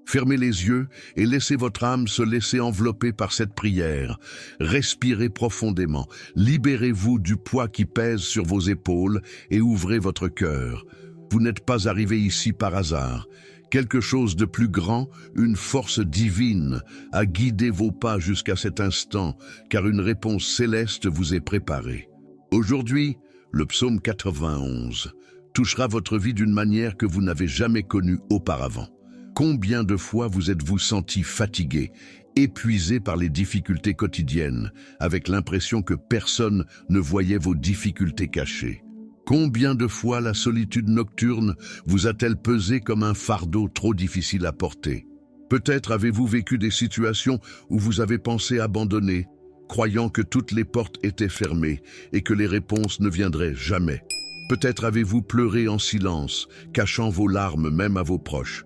Fermez les yeux et laissez votre âme se laisser envelopper par cette prière. Respirez profondément, libérez-vous du poids qui pèse sur vos épaules et ouvrez votre cœur. Vous n'êtes pas arrivé ici par hasard. Quelque chose de plus grand, une force divine, a guidé vos pas jusqu'à cet instant, car une réponse céleste vous est préparée. Aujourd'hui, le psaume 91 touchera votre vie d'une manière que vous n'avez jamais connue auparavant. Combien de fois vous êtes-vous senti fatigué, épuisé par les difficultés quotidiennes, avec l'impression que personne ne voyait vos difficultés cachées? Combien de fois la solitude nocturne vous a-t-elle pesé comme un fardeau trop difficile à porter? Peut-être avez-vous vécu des situations où vous avez pensé abandonner, croyant que toutes les portes étaient fermées et que les réponses ne viendraient jamais. Peut-être avez-vous pleuré en silence, cachant vos larmes même à vos proches.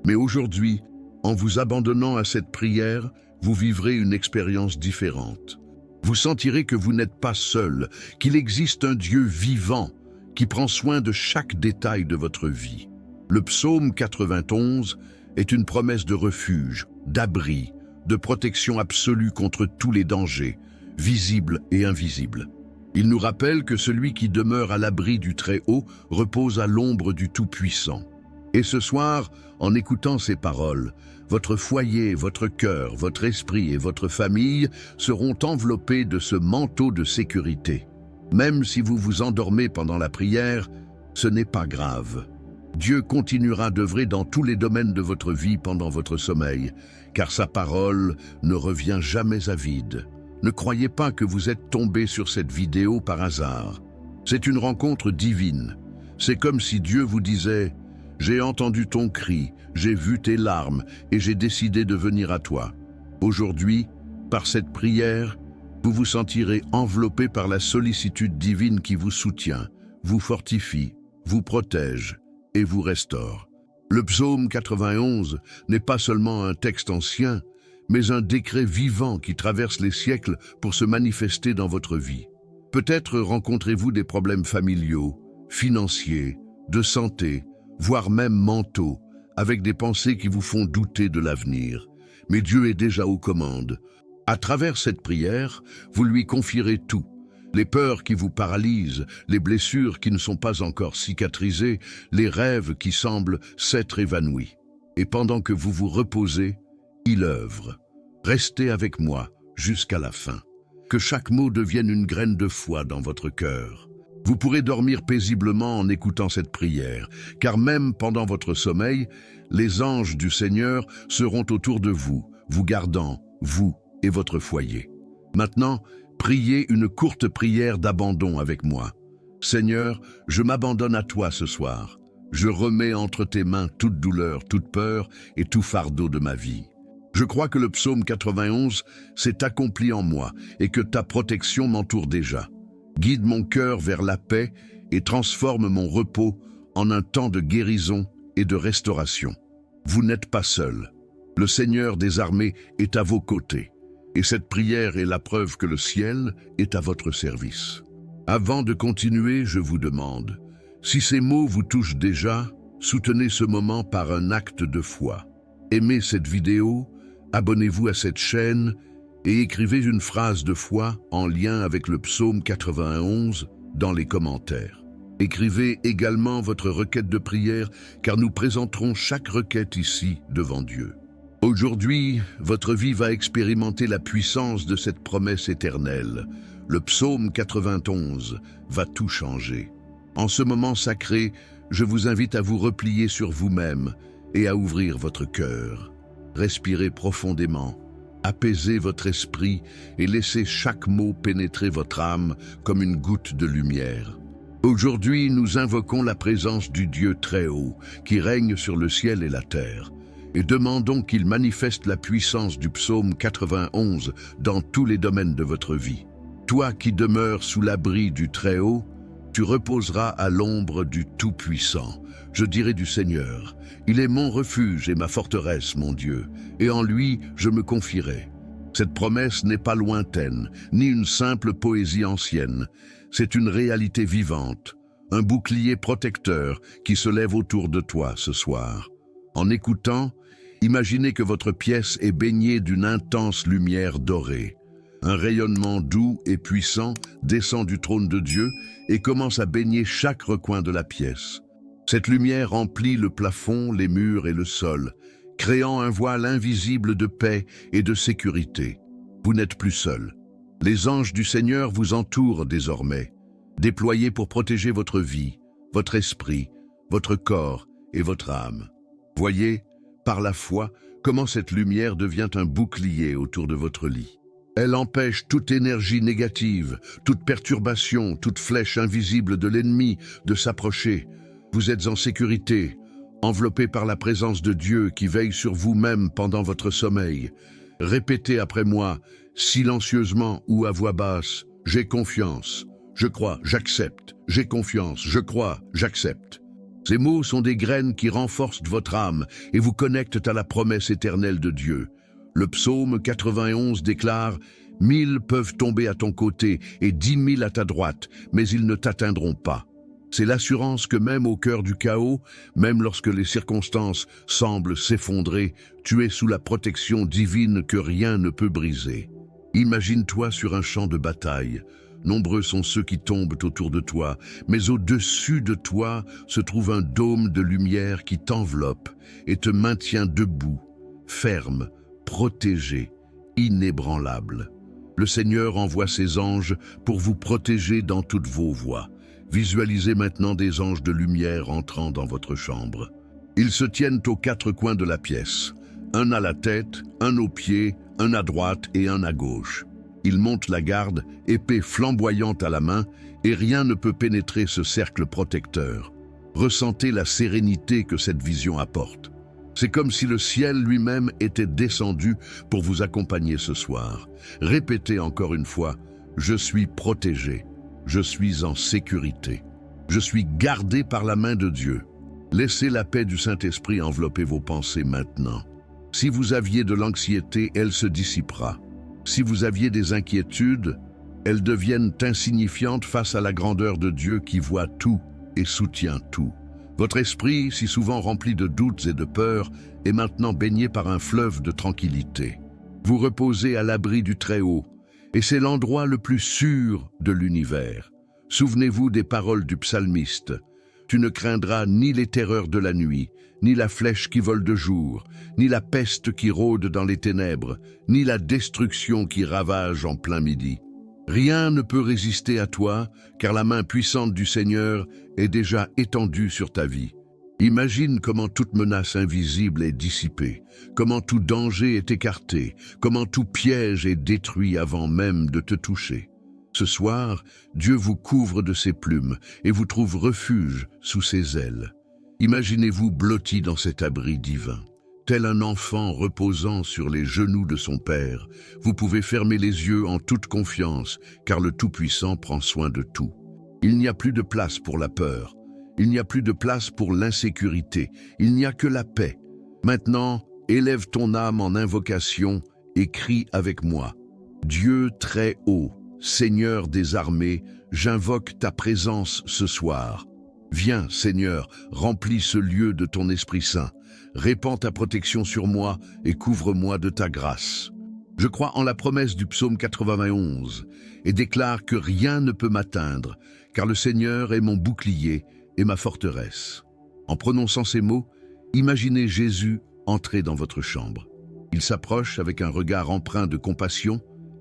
Mais aujourd'hui, en vous abandonnant à cette prière, vous vivrez une expérience différente. Vous sentirez que vous n'êtes pas seul, qu'il existe un Dieu vivant qui prend soin de chaque détail de votre vie. Le psaume 91 est une promesse de refuge, d'abri, de protection absolue contre tous les dangers, visibles et invisibles. Il nous rappelle que celui qui demeure à l'abri du Très-Haut repose à l'ombre du Tout-Puissant. Et ce soir, en écoutant ces paroles, votre foyer, votre cœur, votre esprit et votre famille seront enveloppés de ce manteau de sécurité. Même si vous vous endormez pendant la prière, ce n'est pas grave. Dieu continuera d'œuvrer dans tous les domaines de votre vie pendant votre sommeil, car sa parole ne revient jamais à vide. Ne croyez pas que vous êtes tombé sur cette vidéo par hasard. C'est une rencontre divine. C'est comme si Dieu vous disait « J'ai entendu ton cri, j'ai vu tes larmes et j'ai décidé de venir à toi. Aujourd'hui, par cette prière, vous vous sentirez enveloppé par la sollicitude divine qui vous soutient, vous fortifie, vous protège et vous restaure. » Le psaume 91 n'est pas seulement un texte ancien, mais un décret vivant qui traverse les siècles pour se manifester dans votre vie. Peut-être rencontrez-vous des problèmes familiaux, financiers, de santé, voire même mentaux, avec des pensées qui vous font douter de l'avenir. Mais Dieu est déjà aux commandes. À travers cette prière, vous lui confierez tout. Les peurs qui vous paralysent, les blessures qui ne sont pas encore cicatrisées, les rêves qui semblent s'être évanouis. Et pendant que vous vous reposez, il œuvre. Restez avec moi jusqu'à la fin. Que chaque mot devienne une graine de foi dans votre cœur. Vous pourrez dormir paisiblement en écoutant cette prière, car même pendant votre sommeil, les anges du Seigneur seront autour de vous, vous gardant, vous et votre foyer. Maintenant, priez une courte prière d'abandon avec moi. Seigneur, je m'abandonne à toi ce soir. Je remets entre tes mains toute douleur, toute peur et tout fardeau de ma vie. Je crois que le psaume 91 s'est accompli en moi et que ta protection m'entoure déjà. Guide mon cœur vers la paix et transforme mon repos en un temps de guérison et de restauration. Vous n'êtes pas seul. Le Seigneur des armées est à vos côtés. Et cette prière est la preuve que le ciel est à votre service. Avant de continuer, je vous demande, si ces mots vous touchent déjà, soutenez ce moment par un acte de foi. Aimez cette vidéo, abonnez-vous à cette chaîne et écrivez une phrase de foi en lien avec le psaume 91 dans les commentaires. Écrivez également votre requête de prière, car nous présenterons chaque requête ici devant Dieu. Aujourd'hui, votre vie va expérimenter la puissance de cette promesse éternelle. Le psaume 91 va tout changer. En ce moment sacré, je vous invite à vous replier sur vous-même et à ouvrir votre cœur. Respirez profondément, apaisez votre esprit et laissez chaque mot pénétrer votre âme comme une goutte de lumière. Aujourd'hui, nous invoquons la présence du Dieu Très-Haut qui règne sur le ciel et la terre. Et demandons qu'il manifeste la puissance du psaume 91 dans tous les domaines de votre vie. Toi qui demeures sous l'abri du Très-Haut, tu reposeras à l'ombre du Tout-Puissant. Je dirai du Seigneur, il est mon refuge et ma forteresse, mon Dieu, et en lui je me confierai. Cette promesse n'est pas lointaine, ni une simple poésie ancienne. C'est une réalité vivante, un bouclier protecteur qui se lève autour de toi ce soir. En écoutant, Imaginez que votre pièce est baignée d'une intense lumière dorée. Un rayonnement doux et puissant descend du trône de Dieu et commence à baigner chaque recoin de la pièce. Cette lumière remplit le plafond, les murs et le sol, créant un voile invisible de paix et de sécurité. Vous n'êtes plus seul. Les anges du Seigneur vous entourent désormais, déployés pour protéger votre vie, votre esprit, votre corps et votre âme. Voyez, par la foi, comment cette lumière devient un bouclier autour de votre lit. Elle empêche toute énergie négative, toute perturbation, toute flèche invisible de l'ennemi de s'approcher. Vous êtes en sécurité, enveloppé par la présence de Dieu qui veille sur vous-même pendant votre sommeil. Répétez après moi, silencieusement ou à voix basse, « J'ai confiance, je crois, j'accepte, j'ai confiance, je crois, j'accepte ». Ces mots sont des graines qui renforcent votre âme et vous connectent à la promesse éternelle de Dieu. Le psaume 91 déclare « 1000 peuvent tomber à ton côté et 10 000 à ta droite, mais ils ne t'atteindront pas ». C'est l'assurance que même au cœur du chaos, même lorsque les circonstances semblent s'effondrer, tu es sous la protection divine que rien ne peut briser. Imagine-toi sur un champ de bataille. Nombreux sont ceux qui tombent autour de toi, mais au-dessus de toi se trouve un dôme de lumière qui t'enveloppe et te maintient debout, ferme, protégé, inébranlable. Le Seigneur envoie ses anges pour vous protéger dans toutes vos voies. Visualisez maintenant des anges de lumière entrant dans votre chambre. Ils se tiennent aux quatre coins de la pièce, un à la tête, un aux pieds, un à droite et un à gauche. Ils montent la garde, épée flamboyante à la main, et rien ne peut pénétrer ce cercle protecteur. Ressentez la sérénité que cette vision apporte. C'est comme si le ciel lui-même était descendu pour vous accompagner ce soir. Répétez encore une fois, « Je suis protégé, je suis en sécurité, je suis gardé par la main de Dieu ». Laissez la paix du Saint-Esprit envelopper vos pensées maintenant. Si vous aviez de l'anxiété, elle se dissipera. Si vous aviez des inquiétudes, elles deviennent insignifiantes face à la grandeur de Dieu qui voit tout et soutient tout. Votre esprit, si souvent rempli de doutes et de peurs, est maintenant baigné par un fleuve de tranquillité. Vous reposez à l'abri du Très-Haut, et c'est l'endroit le plus sûr de l'univers. Souvenez-vous des paroles du psalmiste. « Tu ne craindras ni les terreurs de la nuit, ni la flèche qui vole de jour, ni la peste qui rôde dans les ténèbres, ni la destruction qui ravage en plein midi. Rien ne peut résister à toi, car la main puissante du Seigneur est déjà étendue sur ta vie. Imagine comment toute menace invisible est dissipée, comment tout danger est écarté, comment tout piège est détruit avant même de te toucher. Ce soir, Dieu vous couvre de ses plumes et vous trouve refuge sous ses ailes. Imaginez-vous blotti dans cet abri divin. Tel un enfant reposant sur les genoux de son Père, vous pouvez fermer les yeux en toute confiance, car le Tout-Puissant prend soin de tout. Il n'y a plus de place pour la peur, il n'y a plus de place pour l'insécurité, il n'y a que la paix. Maintenant, élève ton âme en invocation et crie avec moi. Dieu très haut, Seigneur des armées, j'invoque ta présence ce soir. Viens, Seigneur, remplis ce lieu de ton Esprit Saint. Répands ta protection sur moi et couvre-moi de ta grâce. Je crois en la promesse du psaume 91 et déclare que rien ne peut m'atteindre, car le Seigneur est mon bouclier et ma forteresse. En prononçant ces mots, imaginez Jésus entrer dans votre chambre. Il s'approche avec un regard empreint de compassion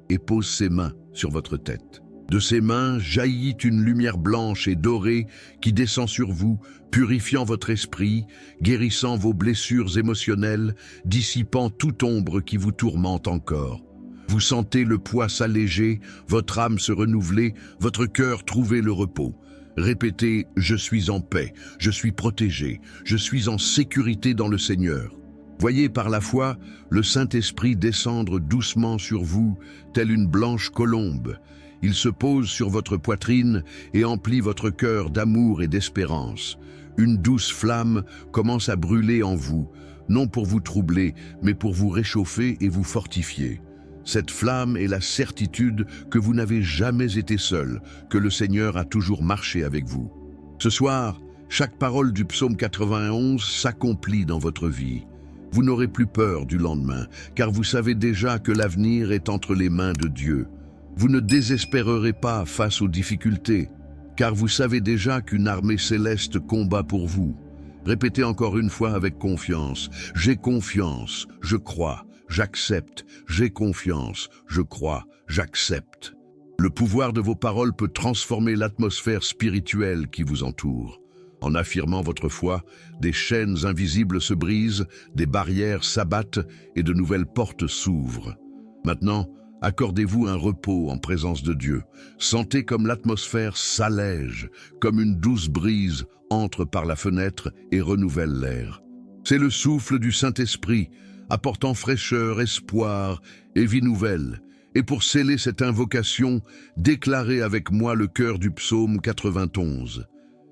et pose ses mains sur votre tête. De ses mains jaillit une lumière blanche et dorée qui descend sur vous, purifiant votre esprit, guérissant vos blessures émotionnelles, dissipant toute ombre qui vous tourmente encore. Vous sentez le poids s'alléger, votre âme se renouveler, votre cœur trouver le repos. Répétez « Je suis en paix, je suis protégé, je suis en sécurité dans le Seigneur ». Voyez par la foi le Saint-Esprit descendre doucement sur vous, telle une blanche colombe. Il se pose sur votre poitrine et emplit votre cœur d'amour et d'espérance. Une douce flamme commence à brûler en vous, non pour vous troubler, mais pour vous réchauffer et vous fortifier. Cette flamme est la certitude que vous n'avez jamais été seul, que le Seigneur a toujours marché avec vous. Ce soir, chaque parole du psaume 91 s'accomplit dans votre vie. Vous n'aurez plus peur du lendemain, car vous savez déjà que l'avenir est entre les mains de Dieu. Vous ne désespérerez pas face aux difficultés, car vous savez déjà qu'une armée céleste combat pour vous. Répétez encore une fois avec confiance. J'ai confiance, je crois, j'accepte. J'ai confiance, je crois, j'accepte. Le pouvoir de vos paroles peut transformer l'atmosphère spirituelle qui vous entoure. En affirmant votre foi, des chaînes invisibles se brisent, des barrières s'abattent et de nouvelles portes s'ouvrent. Maintenant, accordez-vous un repos en présence de Dieu. Sentez comme l'atmosphère s'allège, comme une douce brise entre par la fenêtre et renouvelle l'air. C'est le souffle du Saint-Esprit, apportant fraîcheur, espoir et vie nouvelle. Et pour sceller cette invocation, déclarez avec moi le cœur du psaume 91.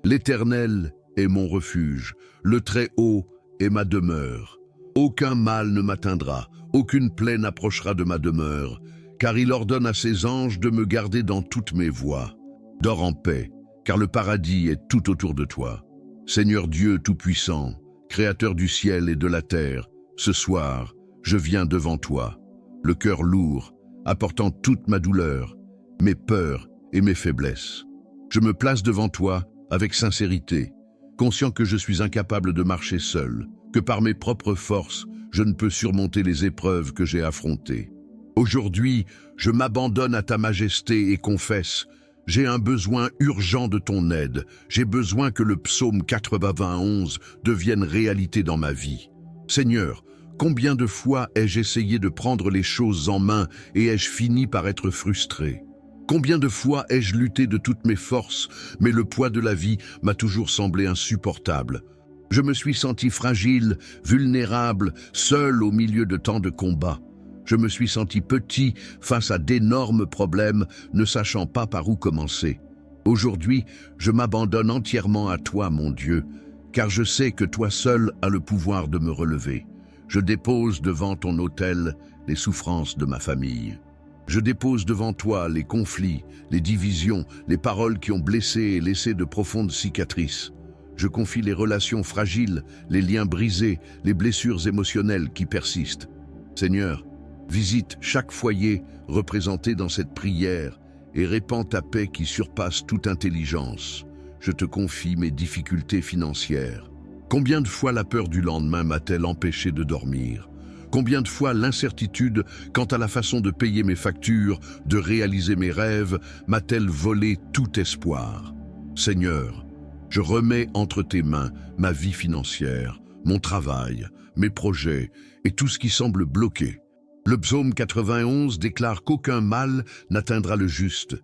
L'Éternel est mon refuge, le Très-Haut est ma demeure. Aucun mal ne m'atteindra, aucune plaie n'approchera de ma demeure, car il ordonne à ses anges de me garder dans toutes mes voies. Dors en paix, car le paradis est tout autour de toi. Seigneur Dieu Tout-Puissant, Créateur du ciel et de la terre, ce soir, je viens devant toi, le cœur lourd, apportant toute ma douleur, mes peurs et mes faiblesses. Je me place devant toi avec sincérité, conscient que je suis incapable de marcher seul, que par mes propres forces, je ne peux surmonter les épreuves que j'ai affrontées. Aujourd'hui, je m'abandonne à ta majesté et confesse, j'ai un besoin urgent de ton aide, j'ai besoin que le psaume 91 devienne réalité dans ma vie. Seigneur, combien de fois ai-je essayé de prendre les choses en main et ai-je fini par être frustré? Combien de fois ai-je lutté de toutes mes forces, mais le poids de la vie m'a toujours semblé insupportable. Je me suis senti fragile, vulnérable, seul au milieu de tant de combats. Je me suis senti petit face à d'énormes problèmes, ne sachant pas par où commencer. Aujourd'hui, je m'abandonne entièrement à toi, mon Dieu, car je sais que toi seul as le pouvoir de me relever. Je dépose devant ton autel les souffrances de ma famille. Je dépose devant toi les conflits, les divisions, les paroles qui ont blessé et laissé de profondes cicatrices. Je confie les relations fragiles, les liens brisés, les blessures émotionnelles qui persistent. Seigneur, visite chaque foyer représenté dans cette prière et répands ta paix qui surpasse toute intelligence. Je te confie mes difficultés financières. Combien de fois la peur du lendemain m'a-t-elle empêché de dormir ? Combien de fois l'incertitude quant à la façon de payer mes factures, de réaliser mes rêves, m'a-t-elle volé tout espoir? Seigneur, je remets entre tes mains ma vie financière, mon travail, mes projets et tout ce qui semble bloqué. Le psaume 91 déclare qu'aucun mal n'atteindra le juste.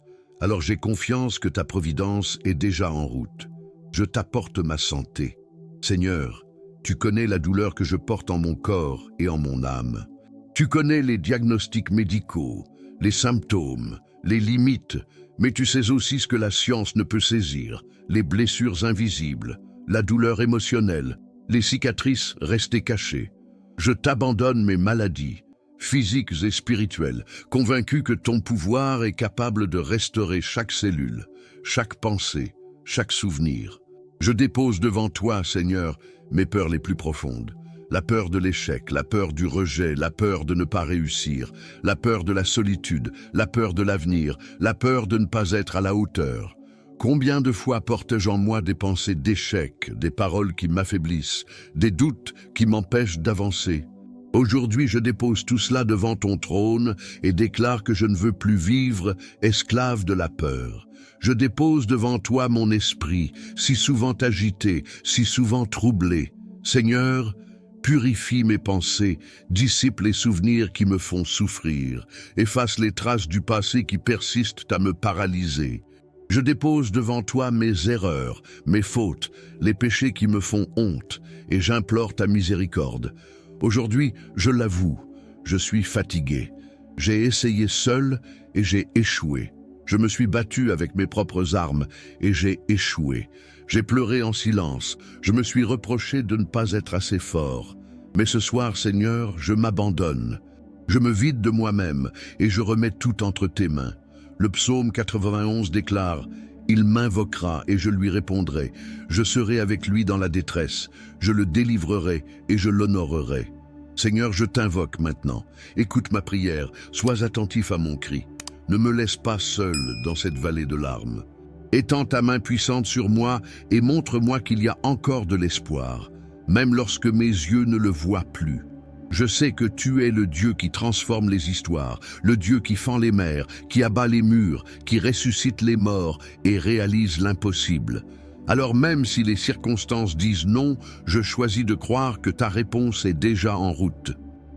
Alors j'ai confiance que ta providence est déjà en route. Je t'apporte ma santé. Seigneur, tu connais la douleur que je porte en mon corps et en mon âme. Tu connais les diagnostics médicaux, les symptômes, les limites, mais tu sais aussi ce que la science ne peut saisir, les blessures invisibles, la douleur émotionnelle, les cicatrices restées cachées. Je t'abandonne mes maladies, physiques et spirituelles, convaincu que ton pouvoir est capable de restaurer chaque cellule, chaque pensée, chaque souvenir. Je dépose devant toi, Seigneur, mes peurs les plus profondes. La peur de l'échec, la peur du rejet, la peur de ne pas réussir, la peur de la solitude, la peur de l'avenir, la peur de ne pas être à la hauteur. Combien de fois porte-je en moi des pensées d'échec, des paroles qui m'affaiblissent, des doutes qui m'empêchent d'avancer? Aujourd'hui, je dépose tout cela devant ton trône et déclare que je ne veux plus vivre esclave de la peur. Je dépose devant toi mon esprit, si souvent agité, si souvent troublé. Seigneur, purifie mes pensées, dissipe les souvenirs qui me font souffrir, efface les traces du passé qui persistent à me paralyser. Je dépose devant toi mes erreurs, mes fautes, les péchés qui me font honte, et j'implore ta miséricorde. Aujourd'hui, je l'avoue, je suis fatigué. J'ai essayé seul et j'ai échoué. Je me suis battu avec mes propres armes et j'ai échoué. J'ai pleuré en silence. Je me suis reproché de ne pas être assez fort. Mais ce soir, Seigneur, je m'abandonne. Je me vide de moi-même et je remets tout entre tes mains. Le psaume 91 déclare « Il m'invoquera et je lui répondrai. Je serai avec lui dans la détresse. Je le délivrerai et je l'honorerai. » Seigneur, je t'invoque maintenant. Écoute ma prière, sois attentif à mon cri. Ne me laisse pas seul dans cette vallée de larmes. Étends ta main puissante sur moi et montre-moi qu'il y a encore de l'espoir, même lorsque mes yeux ne le voient plus. Je sais que tu es le Dieu qui transforme les histoires, le Dieu qui fend les mers, qui abat les murs, qui ressuscite les morts et réalise l'impossible. Alors même si les circonstances disent non, je choisis de croire que ta réponse est déjà en route.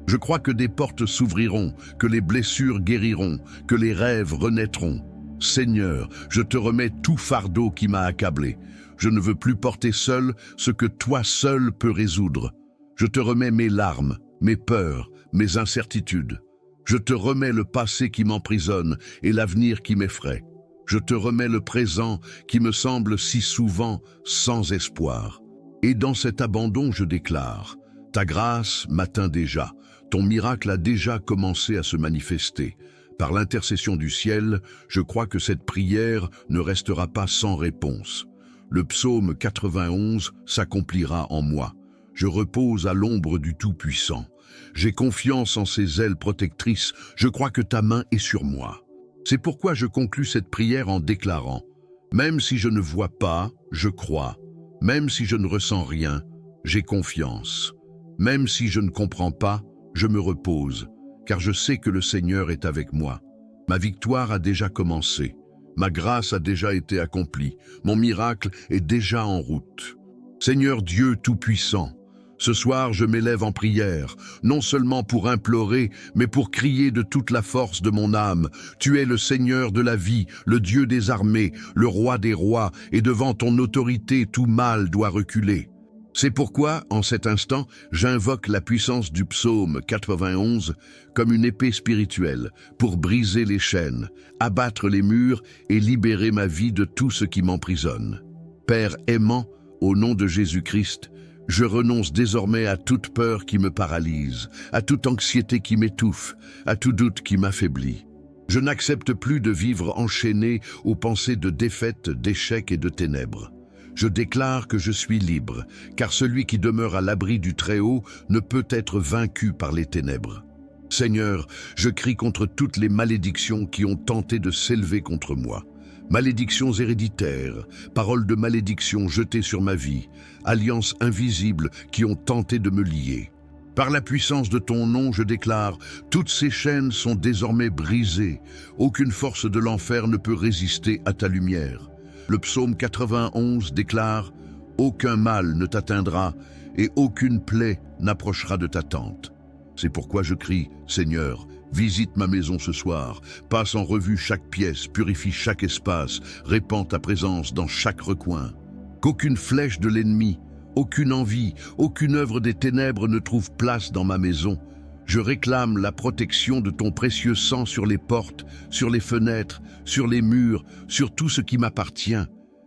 Je crois que des portes s'ouvriront, que les blessures guériront, que les rêves renaîtront. Seigneur, je te remets tout fardeau qui m'a accablé. Je ne veux plus porter seul ce que toi seul peux résoudre. Je te remets mes larmes, mes peurs, mes incertitudes. Je te remets le passé qui m'emprisonne et l'avenir qui m'effraie. Je te remets le présent qui me semble si souvent sans espoir. Et dans cet abandon, je déclare, ta grâce m'atteint déjà, ton miracle a déjà commencé à se manifester. Par l'intercession du ciel, je crois que cette prière ne restera pas sans réponse. Le psaume 91 s'accomplira en moi. Je repose à l'ombre du Tout-Puissant. J'ai confiance en ses ailes protectrices, je crois que ta main est sur moi. C'est pourquoi je conclus cette prière en déclarant « Même si je ne vois pas, je crois. Même si je ne ressens rien, j'ai confiance. Même si je ne comprends pas, je me repose, car je sais que le Seigneur est avec moi. Ma victoire a déjà commencé. Ma grâce a déjà été accomplie. Mon miracle est déjà en route. Seigneur Dieu Tout-Puissant, ce soir, je m'élève en prière, non seulement pour implorer, mais pour crier de toute la force de mon âme. Tu es le Seigneur de la vie, le Dieu des armées, le Roi des rois, et devant ton autorité, tout mal doit reculer. C'est pourquoi, en cet instant, j'invoque la puissance du psaume 91 comme une épée spirituelle pour briser les chaînes, abattre les murs et libérer ma vie de tout ce qui m'emprisonne. Père aimant, au nom de Jésus-Christ, je renonce désormais à toute peur qui me paralyse, à toute anxiété qui m'étouffe, à tout doute qui m'affaiblit. Je n'accepte plus de vivre enchaîné aux pensées de défaite, d'échec et de ténèbres. Je déclare que je suis libre, car celui qui demeure à l'abri du Très-Haut ne peut être vaincu par les ténèbres. Seigneur, je crie contre toutes les malédictions qui ont tenté de s'élever contre moi. Malédictions héréditaires, paroles de malédiction jetées sur ma vie, alliances invisibles qui ont tenté de me lier. Par la puissance de ton nom, je déclare, toutes ces chaînes sont désormais brisées. Aucune force de l'enfer ne peut résister à ta lumière. Le psaume 91 déclare, aucun mal ne t'atteindra et aucune plaie n'approchera de ta tente. C'est pourquoi je crie, Seigneur, visite ma maison ce soir, passe en revue chaque pièce, purifie chaque espace, répands ta présence dans chaque recoin. Qu'aucune flèche de l'ennemi, aucune envie, aucune œuvre des ténèbres ne trouve place dans ma maison. Je réclame la protection de ton précieux sang sur les portes, sur les fenêtres, sur les murs, sur tout ce qui m'appartient.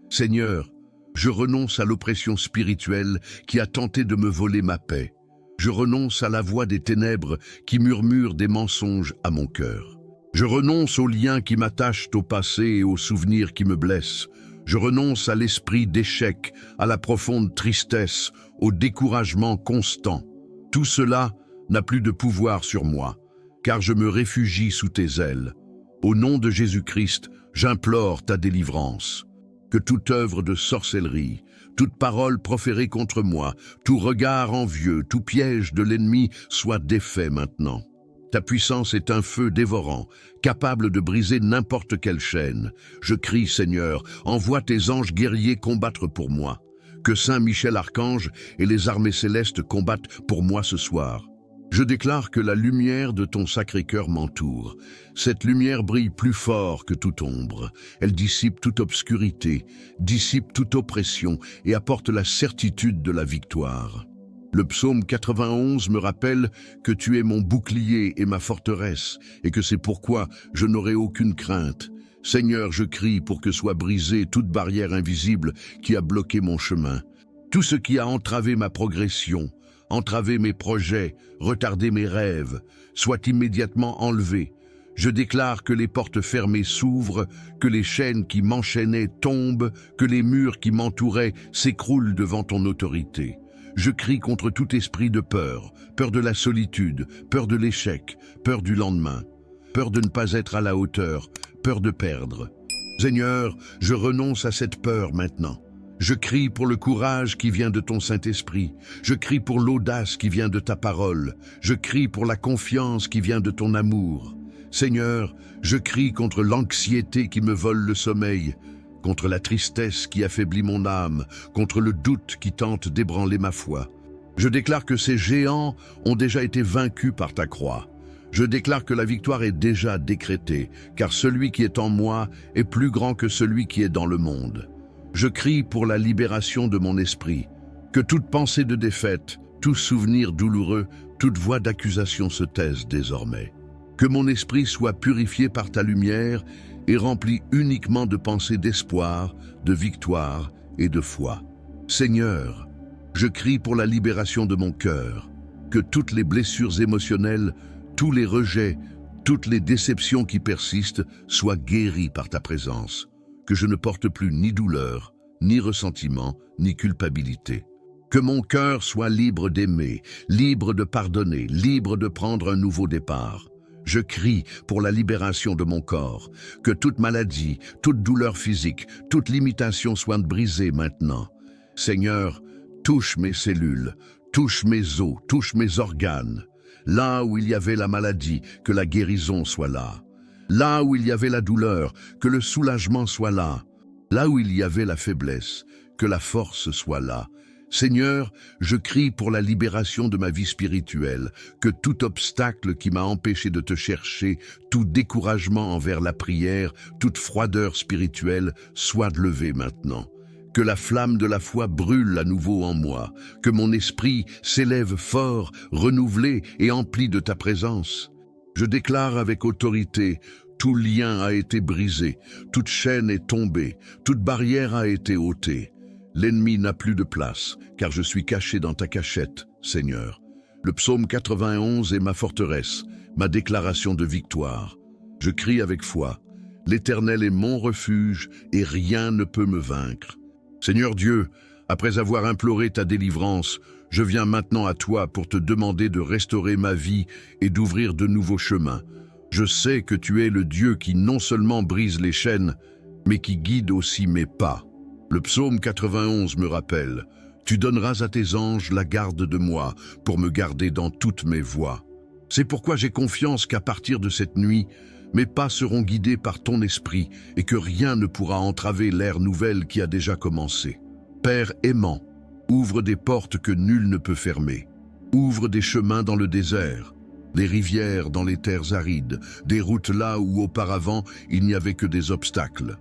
Seigneur, je renonce à l'oppression spirituelle qui a tenté de me voler ma paix. Je renonce à la voix des ténèbres qui murmurent des mensonges à mon cœur. Je renonce aux liens qui m'attachent au passé et aux souvenirs qui me blessent. Je renonce à l'esprit d'échec, à la profonde tristesse, au découragement constant. Tout cela n'a plus de pouvoir sur moi, car je me réfugie sous tes ailes. Au nom de Jésus-Christ, j'implore ta délivrance. Que toute œuvre de sorcellerie, toute parole proférée contre moi, tout regard envieux, tout piège de l'ennemi soit défait maintenant. Ta puissance est un feu dévorant, capable de briser n'importe quelle chaîne. Je crie, Seigneur, envoie tes anges guerriers combattre pour moi. Que Saint Michel Archange et les armées célestes combattent pour moi ce soir. Je déclare que la lumière de ton Sacré-Cœur m'entoure. Cette lumière brille plus fort que toute ombre. Elle dissipe toute obscurité, dissipe toute oppression et apporte la certitude de la victoire. Le psaume 91 me rappelle que tu es mon bouclier et ma forteresse, et que c'est pourquoi je n'aurai aucune crainte. Seigneur, je crie pour que soit brisée toute barrière invisible qui a bloqué mon chemin. Tout ce qui a entravé ma progression, entravé mes projets, retardé mes rêves, soit immédiatement enlevé. Je déclare que les portes fermées s'ouvrent, que les chaînes qui m'enchaînaient tombent, que les murs qui m'entouraient s'écroulent devant ton autorité. Je crie contre tout esprit de peur, peur de la solitude, peur de l'échec, peur du lendemain, peur de ne pas être à la hauteur, peur de perdre. Seigneur, je renonce à cette peur maintenant. Je crie pour le courage qui vient de ton Saint-Esprit. Je crie pour l'audace qui vient de ta parole. Je crie pour la confiance qui vient de ton amour. Seigneur, je crie contre l'anxiété qui me vole le sommeil, contre la tristesse qui affaiblit mon âme, contre le doute qui tente d'ébranler ma foi. Je déclare que ces géants ont déjà été vaincus par ta croix. Je déclare que la victoire est déjà décrétée, car celui qui est en moi est plus grand que celui qui est dans le monde. Je crie pour la libération de mon esprit, que toute pensée de défaite, tout souvenir douloureux, toute voix d'accusation se taise désormais. Que mon esprit soit purifié par ta lumière et rempli uniquement de pensées d'espoir, de victoire et de foi. Seigneur, je crie pour la libération de mon cœur, que toutes les blessures émotionnelles, tous les rejets, toutes les déceptions qui persistent soient guéries par ta présence, que je ne porte plus ni douleur, ni ressentiment, ni culpabilité. Que mon cœur soit libre d'aimer, libre de pardonner, libre de prendre un nouveau départ. Je crie pour la libération de mon corps, que toute maladie, toute douleur physique, toute limitation soit brisée maintenant. Seigneur, touche mes cellules, touche mes os, touche mes organes. Là où il y avait la maladie, que la guérison soit là. Là où il y avait la douleur, que le soulagement soit là. Là où il y avait la faiblesse, que la force soit là. Seigneur, je crie pour la libération de ma vie spirituelle, que tout obstacle qui m'a empêché de te chercher, tout découragement envers la prière, toute froideur spirituelle soit levé maintenant. Que la flamme de la foi brûle à nouveau en moi, que mon esprit s'élève fort, renouvelé et empli de ta présence. Je déclare avec autorité, tout lien a été brisé, toute chaîne est tombée, toute barrière a été ôtée. L'ennemi n'a plus de place, car je suis caché dans ta cachette, Seigneur. Le psaume 91 est ma forteresse, ma déclaration de victoire. Je crie avec foi, l'Éternel est mon refuge et rien ne peut me vaincre. Seigneur Dieu, après avoir imploré ta délivrance, je viens maintenant à toi pour te demander de restaurer ma vie et d'ouvrir de nouveaux chemins. Je sais que tu es le Dieu qui non seulement brise les chaînes, mais qui guide aussi mes pas. Le psaume 91 me rappelle, « Tu donneras à tes anges la garde de moi pour me garder dans toutes mes voies. » C'est pourquoi j'ai confiance qu'à partir de cette nuit, mes pas seront guidés par ton esprit et que rien ne pourra entraver l'ère nouvelle qui a déjà commencé. Père aimant, ouvre des portes que nul ne peut fermer. Ouvre des chemins dans le désert, des rivières dans les terres arides, des routes là où auparavant il n'y avait que des obstacles.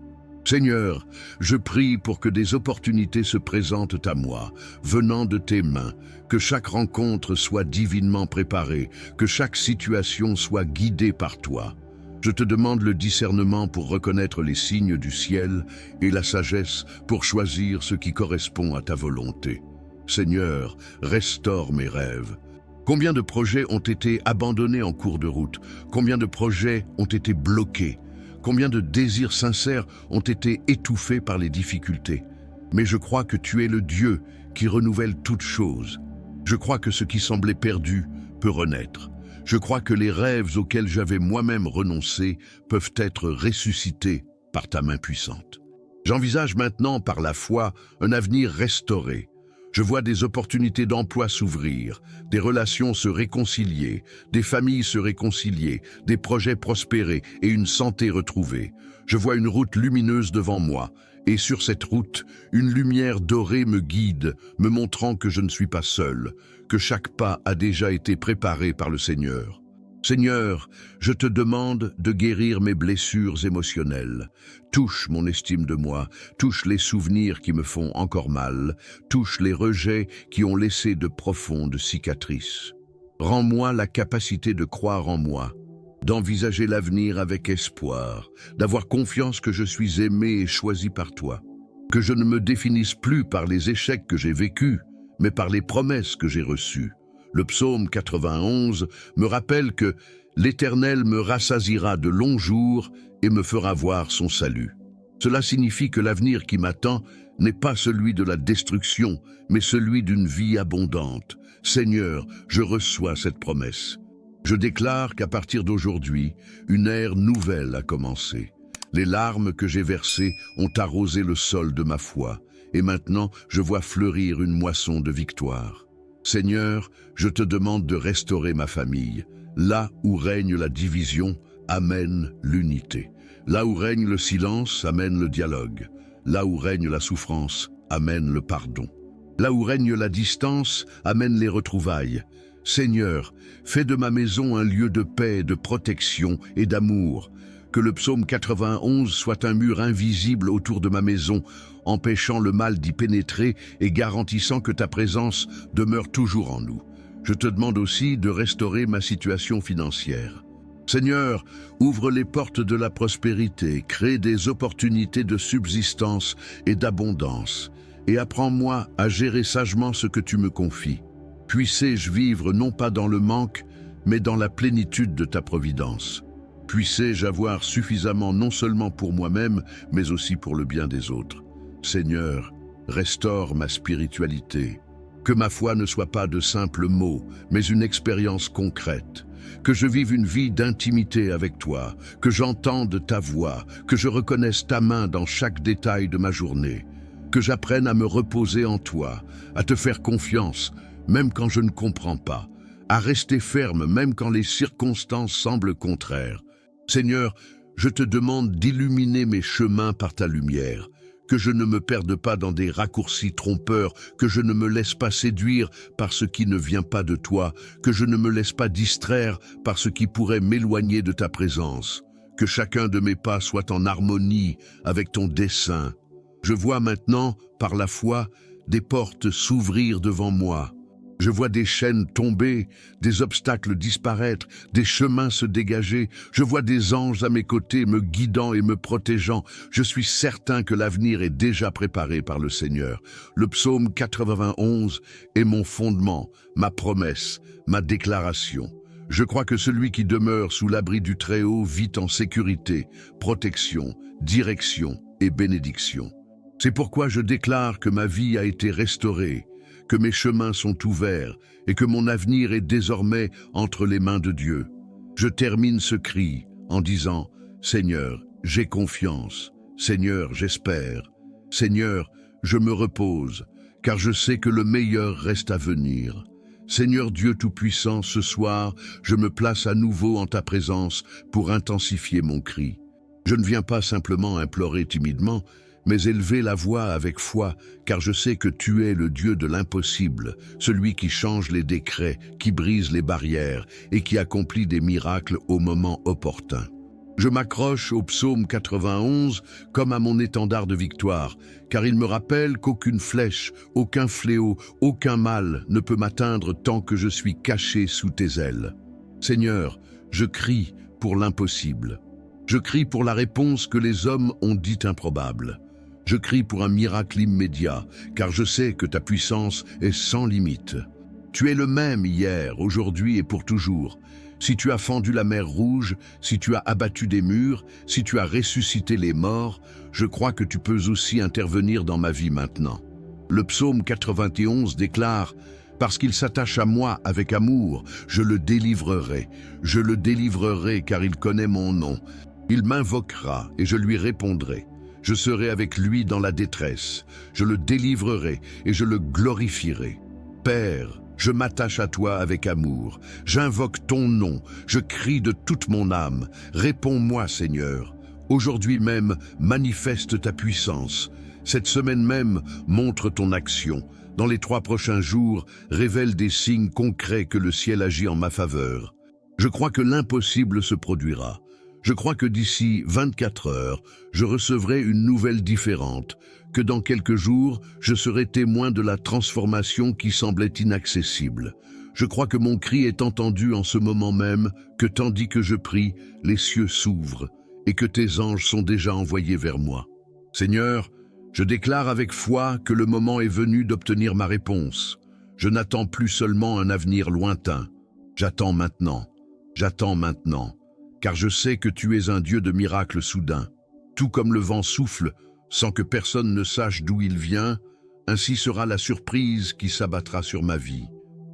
Seigneur, je prie pour que des opportunités se présentent à moi, venant de tes mains, que chaque rencontre soit divinement préparée, que chaque situation soit guidée par toi. Je te demande le discernement pour reconnaître les signes du ciel et la sagesse pour choisir ce qui correspond à ta volonté. Seigneur, restaure mes rêves. Combien de projets ont été abandonnés en cours de route? Combien de projets ont été bloqués? Combien de désirs sincères ont été étouffés par les difficultés? Mais je crois que tu es le Dieu qui renouvelle toutes choses. Je crois que ce qui semblait perdu peut renaître. Je crois que les rêves auxquels j'avais moi-même renoncé peuvent être ressuscités par ta main puissante. J'envisage maintenant par la foi un avenir restauré. Je vois des opportunités d'emploi s'ouvrir, des relations se réconcilier, des familles se réconcilier, des projets prospérer et une santé retrouvée. Je vois une route lumineuse devant moi, et sur cette route, une lumière dorée me guide, me montrant que je ne suis pas seul, que chaque pas a déjà été préparé par le Seigneur. Seigneur, je te demande de guérir mes blessures émotionnelles. Touche mon estime de moi, touche les souvenirs qui me font encore mal, touche les rejets qui ont laissé de profondes cicatrices. Rends-moi la capacité de croire en moi, d'envisager l'avenir avec espoir, d'avoir confiance que je suis aimé et choisi par toi, que je ne me définisse plus par les échecs que j'ai vécus, mais par les promesses que j'ai reçues. Le psaume 91 me rappelle que l'Éternel me rassasiera de longs jours et me fera voir son salut. Cela signifie que l'avenir qui m'attend n'est pas celui de la destruction, mais celui d'une vie abondante. Seigneur, je reçois cette promesse. Je déclare qu'à partir d'aujourd'hui, une ère nouvelle a commencé. Les larmes que j'ai versées ont arrosé le sol de ma foi, et maintenant je vois fleurir une moisson de victoire. Seigneur, je te demande de restaurer ma famille. Là où règne la division, amène l'unité. Là où règne le silence, amène le dialogue. Là où règne la souffrance, amène le pardon. Là où règne la distance, amène les retrouvailles. Seigneur, fais de ma maison un lieu de paix, de protection et d'amour. Que le psaume 91 soit un mur invisible autour de ma maison, empêchant le mal d'y pénétrer et garantissant que ta présence demeure toujours en nous. Je te demande aussi de restaurer ma situation financière. Seigneur, ouvre les portes de la prospérité, crée des opportunités de subsistance et d'abondance, et apprends-moi à gérer sagement ce que tu me confies. Puissé-je vivre non pas dans le manque, mais dans la plénitude de ta providence. Puissé-je avoir suffisamment non seulement pour moi-même, mais aussi pour le bien des autres. Seigneur, restaure ma spiritualité. Que ma foi ne soit pas de simples mots, mais une expérience concrète. Que je vive une vie d'intimité avec toi, que j'entende ta voix, que je reconnaisse ta main dans chaque détail de ma journée. Que j'apprenne à me reposer en toi, à te faire confiance, même quand je ne comprends pas, à rester ferme même quand les circonstances semblent contraires. Seigneur, je te demande d'illuminer mes chemins par ta lumière, que je ne me perde pas dans des raccourcis trompeurs, que je ne me laisse pas séduire par ce qui ne vient pas de toi, que je ne me laisse pas distraire par ce qui pourrait m'éloigner de ta présence, que chacun de mes pas soit en harmonie avec ton dessein. Je vois maintenant, par la foi, des portes s'ouvrir devant moi. Je vois des chaînes tomber, des obstacles disparaître, des chemins se dégager. Je vois des anges à mes côtés me guidant et me protégeant. Je suis certain que l'avenir est déjà préparé par le Seigneur. Le psaume 91 est mon fondement, ma promesse, ma déclaration. Je crois que celui qui demeure sous l'abri du Très-Haut vit en sécurité, protection, direction et bénédiction. C'est pourquoi je déclare que ma vie a été restaurée, que mes chemins sont ouverts et que mon avenir est désormais entre les mains de Dieu. Je termine ce cri en disant « Seigneur, j'ai confiance. Seigneur, j'espère. Seigneur, je me repose, car je sais que le meilleur reste à venir. Seigneur Dieu Tout-Puissant, ce soir, je me place à nouveau en ta présence pour intensifier mon cri. Je ne viens pas simplement implorer timidement, mais élever la voix avec foi, car je sais que tu es le Dieu de l'impossible, celui qui change les décrets, qui brise les barrières et qui accomplit des miracles au moment opportun. Je m'accroche au psaume 91 comme à mon étendard de victoire, car il me rappelle qu'aucune flèche, aucun fléau, aucun mal ne peut m'atteindre tant que je suis caché sous tes ailes. Seigneur, je crie pour l'impossible. Je crie pour la réponse que les hommes ont dite improbable. Je crie pour un miracle immédiat, car je sais que ta puissance est sans limite. Tu es le même hier, aujourd'hui et pour toujours. Si tu as fendu la mer Rouge, si tu as abattu des murs, si tu as ressuscité les morts, je crois que tu peux aussi intervenir dans ma vie maintenant. Le psaume 91 déclare « Parce qu'il s'attache à moi avec amour, je le délivrerai. Je le délivrerai car il connaît mon nom. Il m'invoquera et je lui répondrai. Je serai avec lui dans la détresse. Je le délivrerai et je le glorifierai. Père, je m'attache à toi avec amour. J'invoque ton nom. Je crie de toute mon âme. Réponds-moi, Seigneur. Aujourd'hui même, manifeste ta puissance. Cette semaine même, montre ton action. Dans les 3 prochains jours, révèle des signes concrets que le ciel agit en ma faveur. Je crois que l'impossible se produira. Je crois que d'ici 24 heures, je recevrai une nouvelle différente, que dans quelques jours, je serai témoin de la transformation qui semblait inaccessible. Je crois que mon cri est entendu en ce moment même, que tandis que je prie, les cieux s'ouvrent et que tes anges sont déjà envoyés vers moi. Seigneur, je déclare avec foi que le moment est venu d'obtenir ma réponse. Je n'attends plus seulement un avenir lointain. J'attends maintenant. J'attends maintenant. Car je sais que tu es un Dieu de miracles soudains. Tout comme le vent souffle, sans que personne ne sache d'où il vient, ainsi sera la surprise qui s'abattra sur ma vie.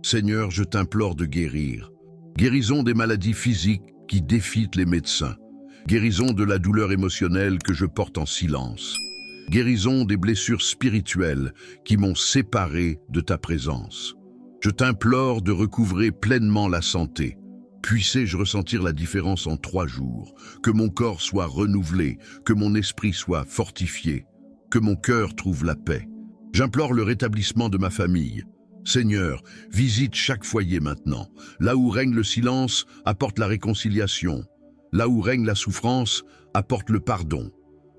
Seigneur, je t'implore de guérir. Guérison des maladies physiques qui défient les médecins. Guérison de la douleur émotionnelle que je porte en silence. Guérison des blessures spirituelles qui m'ont séparé de ta présence. Je t'implore de recouvrer pleinement la santé. Puissé-je ressentir la différence en 3 jours, que mon corps soit renouvelé, que mon esprit soit fortifié, que mon cœur trouve la paix. J'implore le rétablissement de ma famille. Seigneur, visite chaque foyer maintenant. Là où règne le silence, apporte la réconciliation. Là où règne la souffrance, apporte le pardon.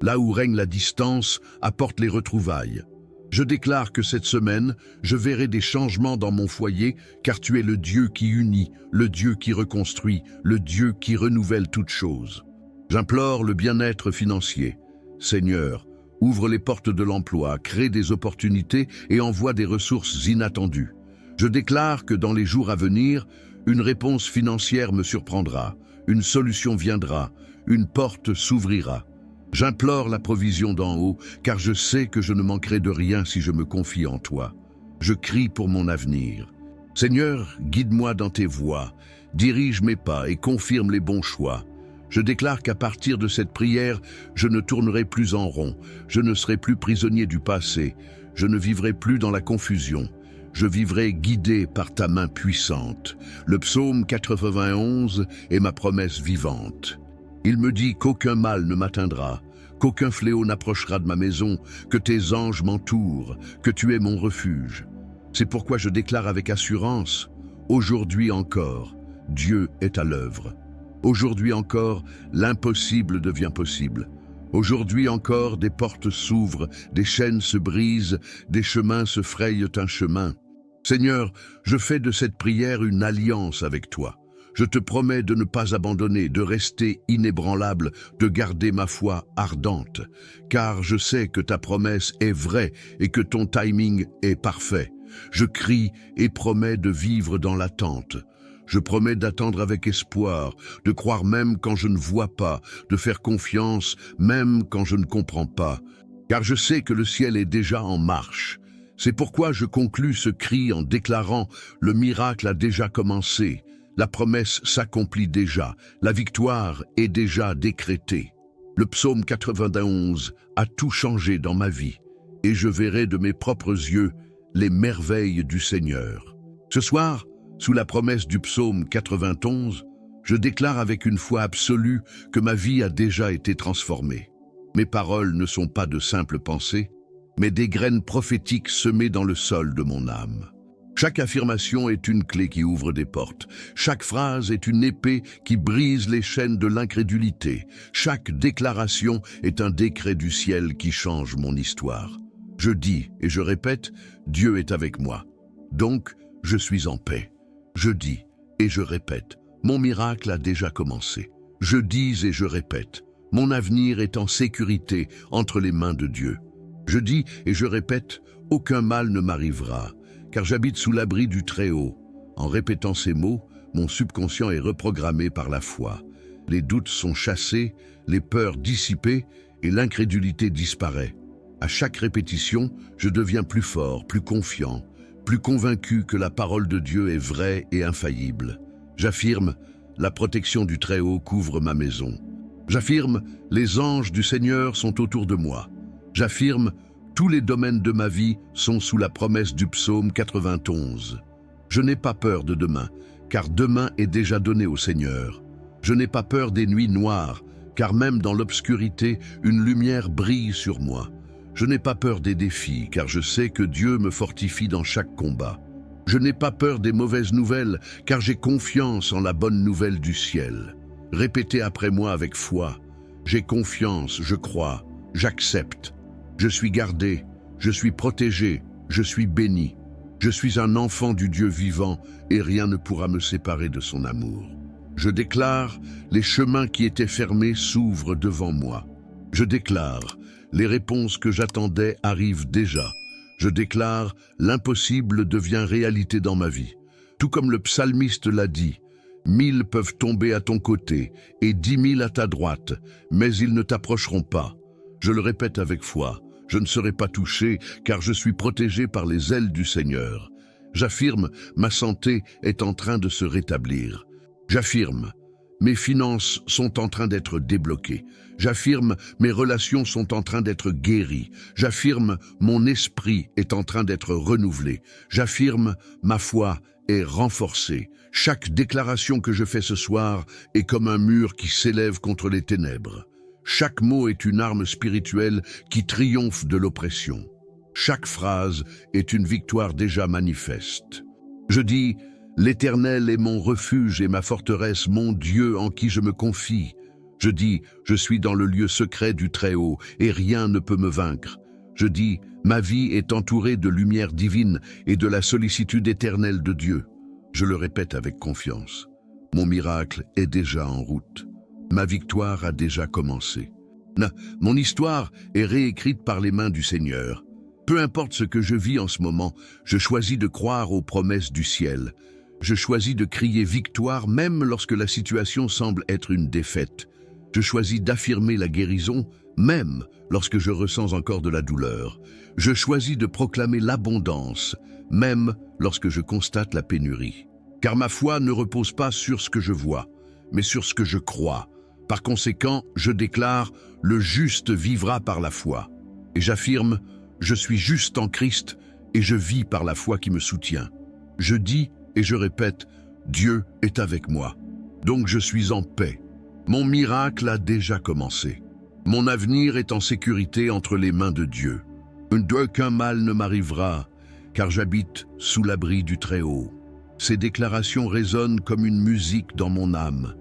Là où règne la distance, apporte les retrouvailles. Je déclare que cette semaine, je verrai des changements dans mon foyer, car tu es le Dieu qui unit, le Dieu qui reconstruit, le Dieu qui renouvelle toutes choses. J'implore le bien-être financier. Seigneur, ouvre les portes de l'emploi, crée des opportunités et envoie des ressources inattendues. Je déclare que dans les jours à venir, une réponse financière me surprendra, une solution viendra, une porte s'ouvrira. J'implore la provision d'en haut, car je sais que je ne manquerai de rien si je me confie en toi. Je crie pour mon avenir. Seigneur, guide-moi dans tes voies, dirige mes pas et confirme les bons choix. Je déclare qu'à partir de cette prière, je ne tournerai plus en rond, je ne serai plus prisonnier du passé, je ne vivrai plus dans la confusion. Je vivrai guidé par ta main puissante. Le psaume 91 est ma promesse vivante. Il me dit qu'aucun mal ne m'atteindra, qu'aucun fléau n'approchera de ma maison, que tes anges m'entourent, que tu es mon refuge. C'est pourquoi je déclare avec assurance, aujourd'hui encore, Dieu est à l'œuvre. Aujourd'hui encore, l'impossible devient possible. Aujourd'hui encore, des portes s'ouvrent, des chaînes se brisent, des chemins se frayent un chemin. Seigneur, je fais de cette prière une alliance avec toi. Je te promets de ne pas abandonner, de rester inébranlable, de garder ma foi ardente, car je sais que ta promesse est vraie et que ton timing est parfait. Je crie et promets de vivre dans l'attente. Je promets d'attendre avec espoir, de croire même quand je ne vois pas, de faire confiance même quand je ne comprends pas, car je sais que le ciel est déjà en marche. C'est pourquoi je conclus ce cri en déclarant « Le miracle a déjà commencé ». La promesse s'accomplit déjà, la victoire est déjà décrétée. Le psaume 91 a tout changé dans ma vie, et je verrai de mes propres yeux les merveilles du Seigneur. Ce soir, sous la promesse du psaume 91, je déclare avec une foi absolue que ma vie a déjà été transformée. Mes paroles ne sont pas de simples pensées, mais des graines prophétiques semées dans le sol de mon âme. Chaque affirmation est une clé qui ouvre des portes. Chaque phrase est une épée qui brise les chaînes de l'incrédulité. Chaque déclaration est un décret du ciel qui change mon histoire. Je dis et je répète, Dieu est avec moi. Donc, je suis en paix. Je dis et je répète, mon miracle a déjà commencé. Je dis et je répète, mon avenir est en sécurité entre les mains de Dieu. Je dis et je répète, aucun mal ne m'arrivera, car j'habite sous l'abri du Très-Haut. En répétant ces mots, mon subconscient est reprogrammé par la foi. Les doutes sont chassés, les peurs dissipées et l'incrédulité disparaît. À chaque répétition, je deviens plus fort, plus confiant, plus convaincu que la parole de Dieu est vraie et infaillible. J'affirme, la protection du Très-Haut couvre ma maison. J'affirme, les anges du Seigneur sont autour de moi. J'affirme, tous les domaines de ma vie sont sous la promesse du psaume 91. Je n'ai pas peur de demain, car demain est déjà donné au Seigneur. Je n'ai pas peur des nuits noires, car même dans l'obscurité, une lumière brille sur moi. Je n'ai pas peur des défis, car je sais que Dieu me fortifie dans chaque combat. Je n'ai pas peur des mauvaises nouvelles, car j'ai confiance en la bonne nouvelle du ciel. Répétez après moi avec foi. J'ai confiance, je crois, j'accepte. Je suis gardé, je suis protégé, je suis béni. Je suis un enfant du Dieu vivant et rien ne pourra me séparer de son amour. Je déclare, les chemins qui étaient fermés s'ouvrent devant moi. Je déclare, les réponses que j'attendais arrivent déjà. Je déclare, l'impossible devient réalité dans ma vie. Tout comme le psalmiste l'a dit, 1000 peuvent tomber à ton côté et 10 000 à ta droite, mais ils ne t'approcheront pas. Je le répète avec foi, je ne serai pas touché, car je suis protégé par les ailes du Seigneur. J'affirme, ma santé est en train de se rétablir. J'affirme, mes finances sont en train d'être débloquées. J'affirme, mes relations sont en train d'être guéries. J'affirme, mon esprit est en train d'être renouvelé. J'affirme, ma foi est renforcée. Chaque déclaration que je fais ce soir est comme un mur qui s'élève contre les ténèbres. Chaque mot est une arme spirituelle qui triomphe de l'oppression. Chaque phrase est une victoire déjà manifeste. Je dis, l'Éternel est mon refuge et ma forteresse, mon Dieu en qui je me confie. Je dis, je suis dans le lieu secret du Très-Haut et rien ne peut me vaincre. Je dis, ma vie est entourée de lumière divine et de la sollicitude éternelle de Dieu. Je le répète avec confiance. Mon miracle est déjà en route. Ma victoire a déjà commencé. Mon histoire est réécrite par les mains du Seigneur. Peu importe ce que je vis en ce moment, je choisis de croire aux promesses du ciel. Je choisis de crier victoire même lorsque la situation semble être une défaite. Je choisis d'affirmer la guérison même lorsque je ressens encore de la douleur. Je choisis de proclamer l'abondance même lorsque je constate la pénurie. Car ma foi ne repose pas sur ce que je vois, mais sur ce que je crois. Par conséquent, je déclare, le juste vivra par la foi. Et j'affirme, je suis juste en Christ et je vis par la foi qui me soutient. Je dis et je répète, Dieu est avec moi. Donc je suis en paix. Mon miracle a déjà commencé. Mon avenir est en sécurité entre les mains de Dieu. Aucun mal ne m'arrivera, car j'habite sous l'abri du Très-Haut. Ces déclarations résonnent comme une musique dans mon âme.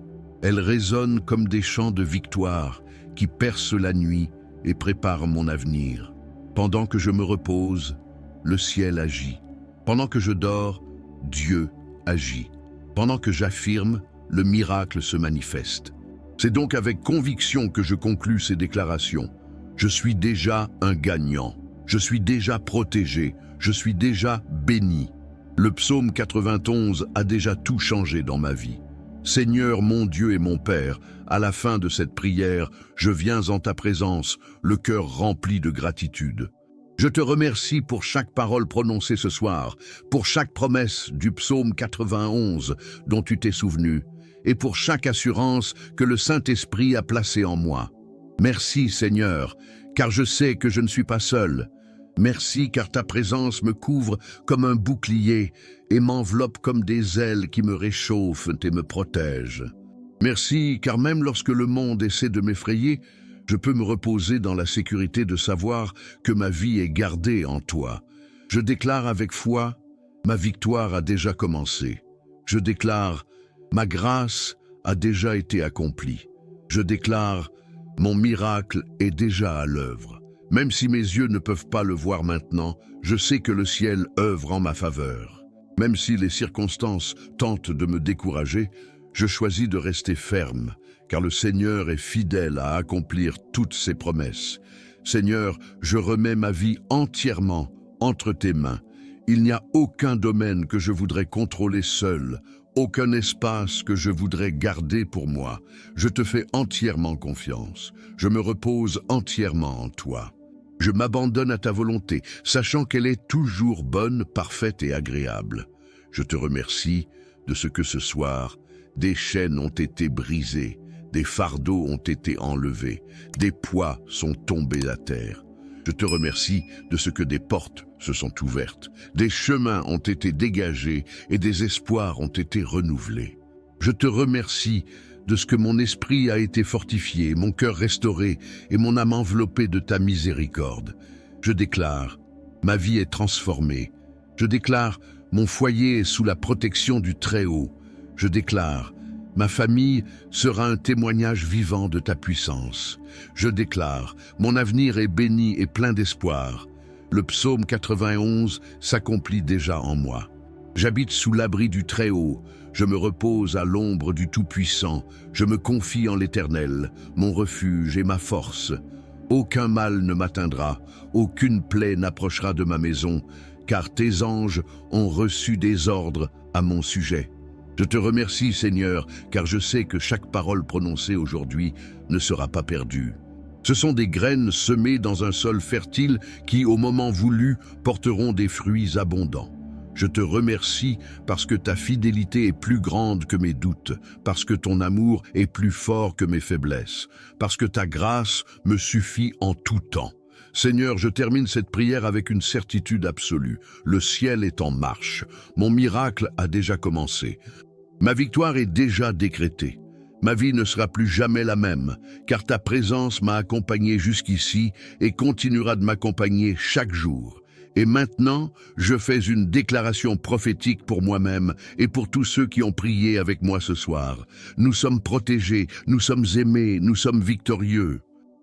Elles résonnent comme des chants de victoire qui percent la nuit et préparent mon avenir. Pendant que je me repose, le ciel agit. Pendant que je dors, Dieu agit. Pendant que j'affirme, le miracle se manifeste. C'est donc avec conviction que je conclus ces déclarations. Je suis déjà un gagnant. Je suis déjà protégé. Je suis déjà béni. Le psaume 91 a déjà tout changé dans ma vie. Seigneur mon Dieu et mon Père, à la fin de cette prière, je viens en ta présence, le cœur rempli de gratitude. Je te remercie pour chaque parole prononcée ce soir, pour chaque promesse du psaume 91 dont tu t'es souvenu, et pour chaque assurance que le Saint-Esprit a placée en moi. Merci Seigneur, car je sais que je ne suis pas seul. Merci car ta présence me couvre comme un bouclier et m'enveloppe comme des ailes qui me réchauffent et me protègent. Merci car même lorsque le monde essaie de m'effrayer, je peux me reposer dans la sécurité de savoir que ma vie est gardée en toi. Je déclare avec foi, ma victoire a déjà commencé. Je déclare, ma grâce a déjà été accomplie. Je déclare, mon miracle est déjà à l'œuvre. Même si mes yeux ne peuvent pas le voir maintenant, je sais que le ciel œuvre en ma faveur. Même si les circonstances tentent de me décourager, je choisis de rester ferme, car le Seigneur est fidèle à accomplir toutes ses promesses. Seigneur, je remets ma vie entièrement entre tes mains. Il n'y a aucun domaine que je voudrais contrôler seul, aucun espace que je voudrais garder pour moi. Je te fais entièrement confiance. Je me repose entièrement en toi. Je m'abandonne à ta volonté, sachant qu'elle est toujours bonne, parfaite et agréable. Je te remercie de ce que ce soir, des chaînes ont été brisées, des fardeaux ont été enlevés, des poids sont tombés à terre. Je te remercie de ce que des portes se sont ouvertes, des chemins ont été dégagés et des espoirs ont été renouvelés. Je te remercie de ce que mon esprit a été fortifié, mon cœur restauré et mon âme enveloppée de ta miséricorde. Je déclare, ma vie est transformée. Je déclare, mon foyer est sous la protection du Très-Haut. Je déclare, ma famille sera un témoignage vivant de ta puissance. Je déclare, mon avenir est béni et plein d'espoir. Le psaume 91 s'accomplit déjà en moi. J'habite sous l'abri du Très-Haut. Je me repose à l'ombre du Tout-Puissant. Je me confie en l'Éternel, mon refuge et ma force. Aucun mal ne m'atteindra, aucune plaie n'approchera de ma maison, car tes anges ont reçu des ordres à mon sujet. Je te remercie, Seigneur, car je sais que chaque parole prononcée aujourd'hui ne sera pas perdue. Ce sont des graines semées dans un sol fertile qui, au moment voulu, porteront des fruits abondants. Je te remercie parce que ta fidélité est plus grande que mes doutes, parce que ton amour est plus fort que mes faiblesses, parce que ta grâce me suffit en tout temps. Seigneur, je termine cette prière avec une certitude absolue. Le ciel est en marche. Mon miracle a déjà commencé. Ma victoire est déjà décrétée. Ma vie ne sera plus jamais la même, car ta présence m'a accompagné jusqu'ici et continuera de m'accompagner chaque jour. Et maintenant, je fais une déclaration prophétique pour moi-même et pour tous ceux qui ont prié avec moi ce soir. Nous sommes protégés, nous sommes aimés, nous sommes victorieux.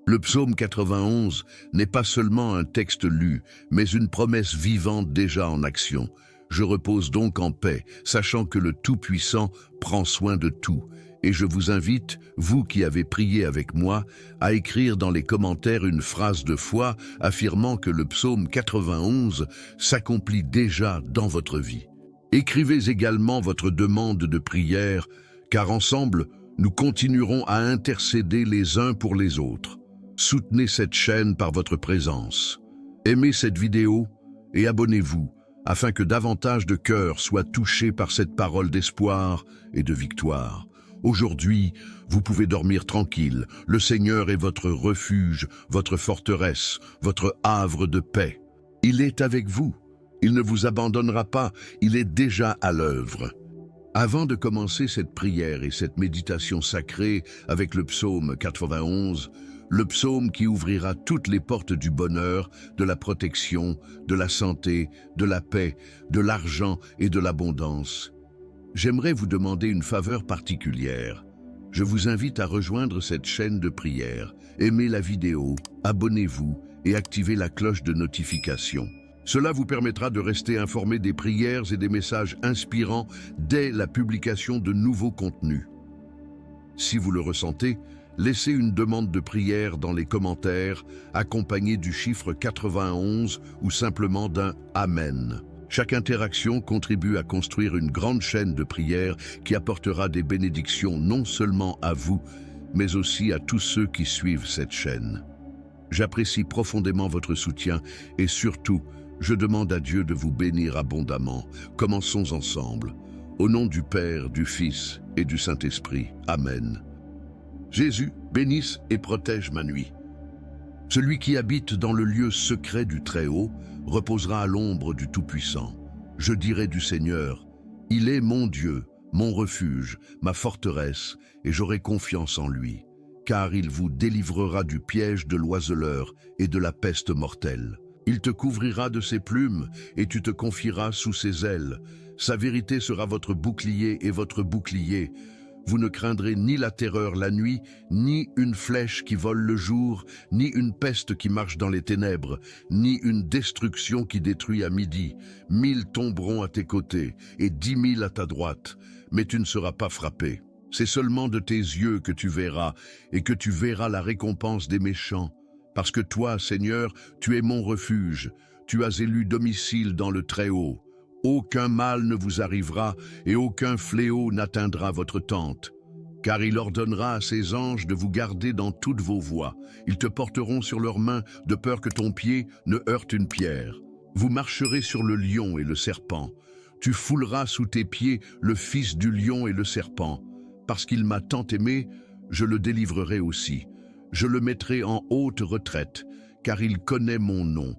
Le psaume 91 n'est pas seulement un texte lu, mais une promesse vivante déjà en action. Je repose donc en paix, sachant que le Tout-Puissant prend soin de tout. Et je vous invite, vous qui avez prié avec moi, à écrire dans les commentaires une phrase de foi affirmant que le psaume 91 s'accomplit déjà dans votre vie. Écrivez également votre demande de prière, car ensemble, nous continuerons à intercéder les uns pour les autres. Soutenez cette chaîne par votre présence. Aimez cette vidéo et abonnez-vous, afin que davantage de cœurs soient touchés par cette parole d'espoir et de victoire. Aujourd'hui, vous pouvez dormir tranquille. Le Seigneur est votre refuge, votre forteresse, votre havre de paix. Il est avec vous. Il ne vous abandonnera pas. Il est déjà à l'œuvre. Avant de commencer cette prière et cette méditation sacrée avec le psaume 91, le psaume qui ouvrira toutes les portes du bonheur, de la protection, de la santé, de la paix, de l'argent et de l'abondance, j'aimerais vous demander une faveur particulière. Je vous invite à rejoindre cette chaîne de prière, aimez la vidéo, abonnez-vous et activez la cloche de notification. Cela vous permettra de rester informé des prières et des messages inspirants dès la publication de nouveaux contenus. Si vous le ressentez, laissez une demande de prière dans les commentaires, accompagnée du chiffre 91 ou simplement d'un « Amen ». Chaque interaction contribue à construire une grande chaîne de prières qui apportera des bénédictions non seulement à vous, mais aussi à tous ceux qui suivent cette chaîne. J'apprécie profondément votre soutien et surtout, je demande à Dieu de vous bénir abondamment. Commençons ensemble. Au nom du Père, du Fils et du Saint-Esprit. Amen. Jésus, bénisse et protège ma nuit. Celui qui habite dans le lieu secret du Très-Haut reposera à l'ombre du Tout-Puissant. Je dirai du Seigneur, il est mon Dieu, mon refuge, ma forteresse, et j'aurai confiance en lui, car il vous délivrera du piège de l'oiseleur et de la peste mortelle. Il te couvrira de ses plumes, et tu te confieras sous ses ailes. Sa vérité sera votre bouclier et votre bouclier. Vous ne craindrez ni la terreur la nuit, ni une flèche qui vole le jour, ni une peste qui marche dans les ténèbres, ni une destruction qui détruit à midi. 1000 tomberont à tes côtés et 10 000 à ta droite, mais tu ne seras pas frappé. C'est seulement de tes yeux que tu verras, et que tu verras la récompense des méchants. Parce que toi, Seigneur, tu es mon refuge, tu as élu domicile dans le Très-Haut. Aucun mal ne vous arrivera et aucun fléau n'atteindra votre tente. Car il ordonnera à ses anges de vous garder dans toutes vos voies. Ils te porteront sur leurs mains de peur que ton pied ne heurte une pierre. Vous marcherez sur le lion et le serpent. Tu fouleras sous tes pieds le fils du lion et le serpent. Parce qu'il m'a tant aimé, je le délivrerai aussi. Je le mettrai en haute retraite, car il connaît mon nom.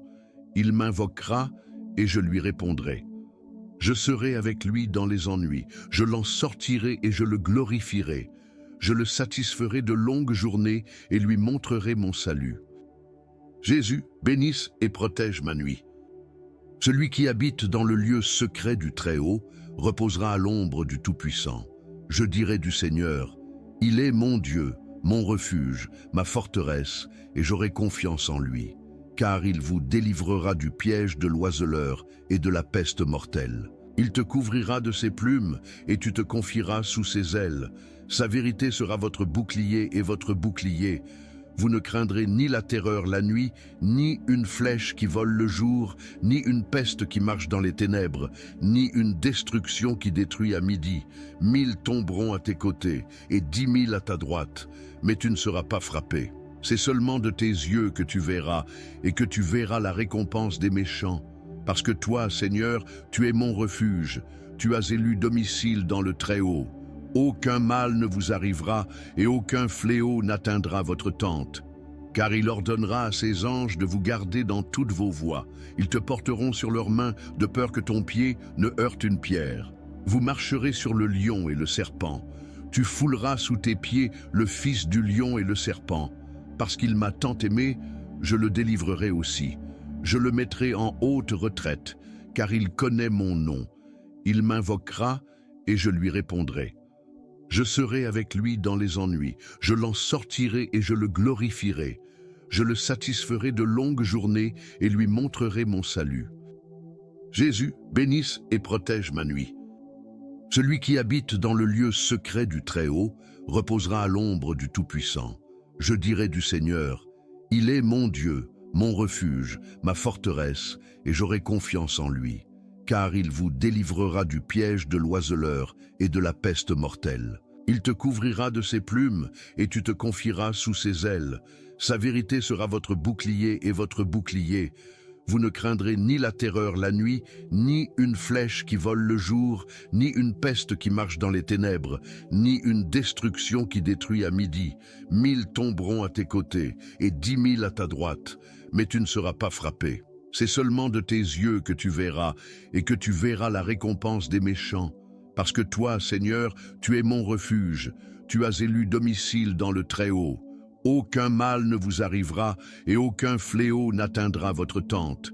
Il m'invoquera et je lui répondrai. Je serai avec lui dans les ennuis, je l'en sortirai et je le glorifierai. Je le satisferai de longues journées et lui montrerai mon salut. Jésus, bénisse et protège ma nuit. Celui qui habite dans le lieu secret du Très-Haut reposera à l'ombre du Tout-Puissant. Je dirai du Seigneur, il est mon Dieu, mon refuge, ma forteresse, et j'aurai confiance en lui. Car il vous délivrera du piège de l'oiseleur et de la peste mortelle. Il te couvrira de ses plumes et tu te confieras sous ses ailes. Sa vérité sera votre bouclier et votre bouclier. Vous ne craindrez ni la terreur la nuit, ni une flèche qui vole le jour, ni une peste qui marche dans les ténèbres, ni une destruction qui détruit à midi. 1000 tomberont à tes côtés et 10 000 à ta droite, mais tu ne seras pas frappé. C'est seulement de tes yeux que tu verras, et que tu verras la récompense des méchants. Parce que toi, Seigneur, tu es mon refuge, tu as élu domicile dans le Très-Haut. Aucun mal ne vous arrivera, et aucun fléau n'atteindra votre tente. Car il ordonnera à ses anges de vous garder dans toutes vos voies. Ils te porteront sur leurs mains, de peur que ton pied ne heurte une pierre. Vous marcherez sur le lion et le serpent. Tu fouleras sous tes pieds le fils du lion et le serpent. Parce qu'il m'a tant aimé, je le délivrerai aussi. Je le mettrai en haute retraite, car il connaît mon nom. Il m'invoquera et je lui répondrai. Je serai avec lui dans les ennuis, je l'en sortirai et je le glorifierai. Je le satisferai de longues journées et lui montrerai mon salut. Jésus, bénisse et protège ma nuit. Celui qui habite dans le lieu secret du Très-Haut reposera à l'ombre du Tout-Puissant. Je dirai du Seigneur, il est mon Dieu, mon refuge, ma forteresse, et j'aurai confiance en lui. Car il vous délivrera du piège de l'oiseleur et de la peste mortelle. Il te couvrira de ses plumes et tu te confieras sous ses ailes. Sa vérité sera votre bouclier et votre bouclier. Vous ne craindrez ni la terreur la nuit, ni une flèche qui vole le jour, ni une peste qui marche dans les ténèbres, ni une destruction qui détruit à midi. 1000 tomberont à tes côtés et 10 000 à ta droite, mais tu ne seras pas frappé. C'est seulement de tes yeux que tu verras, et que tu verras la récompense des méchants. Parce que toi, Seigneur, tu es mon refuge, tu as élu domicile dans le Très-Haut. Aucun mal ne vous arrivera, et aucun fléau n'atteindra votre tente.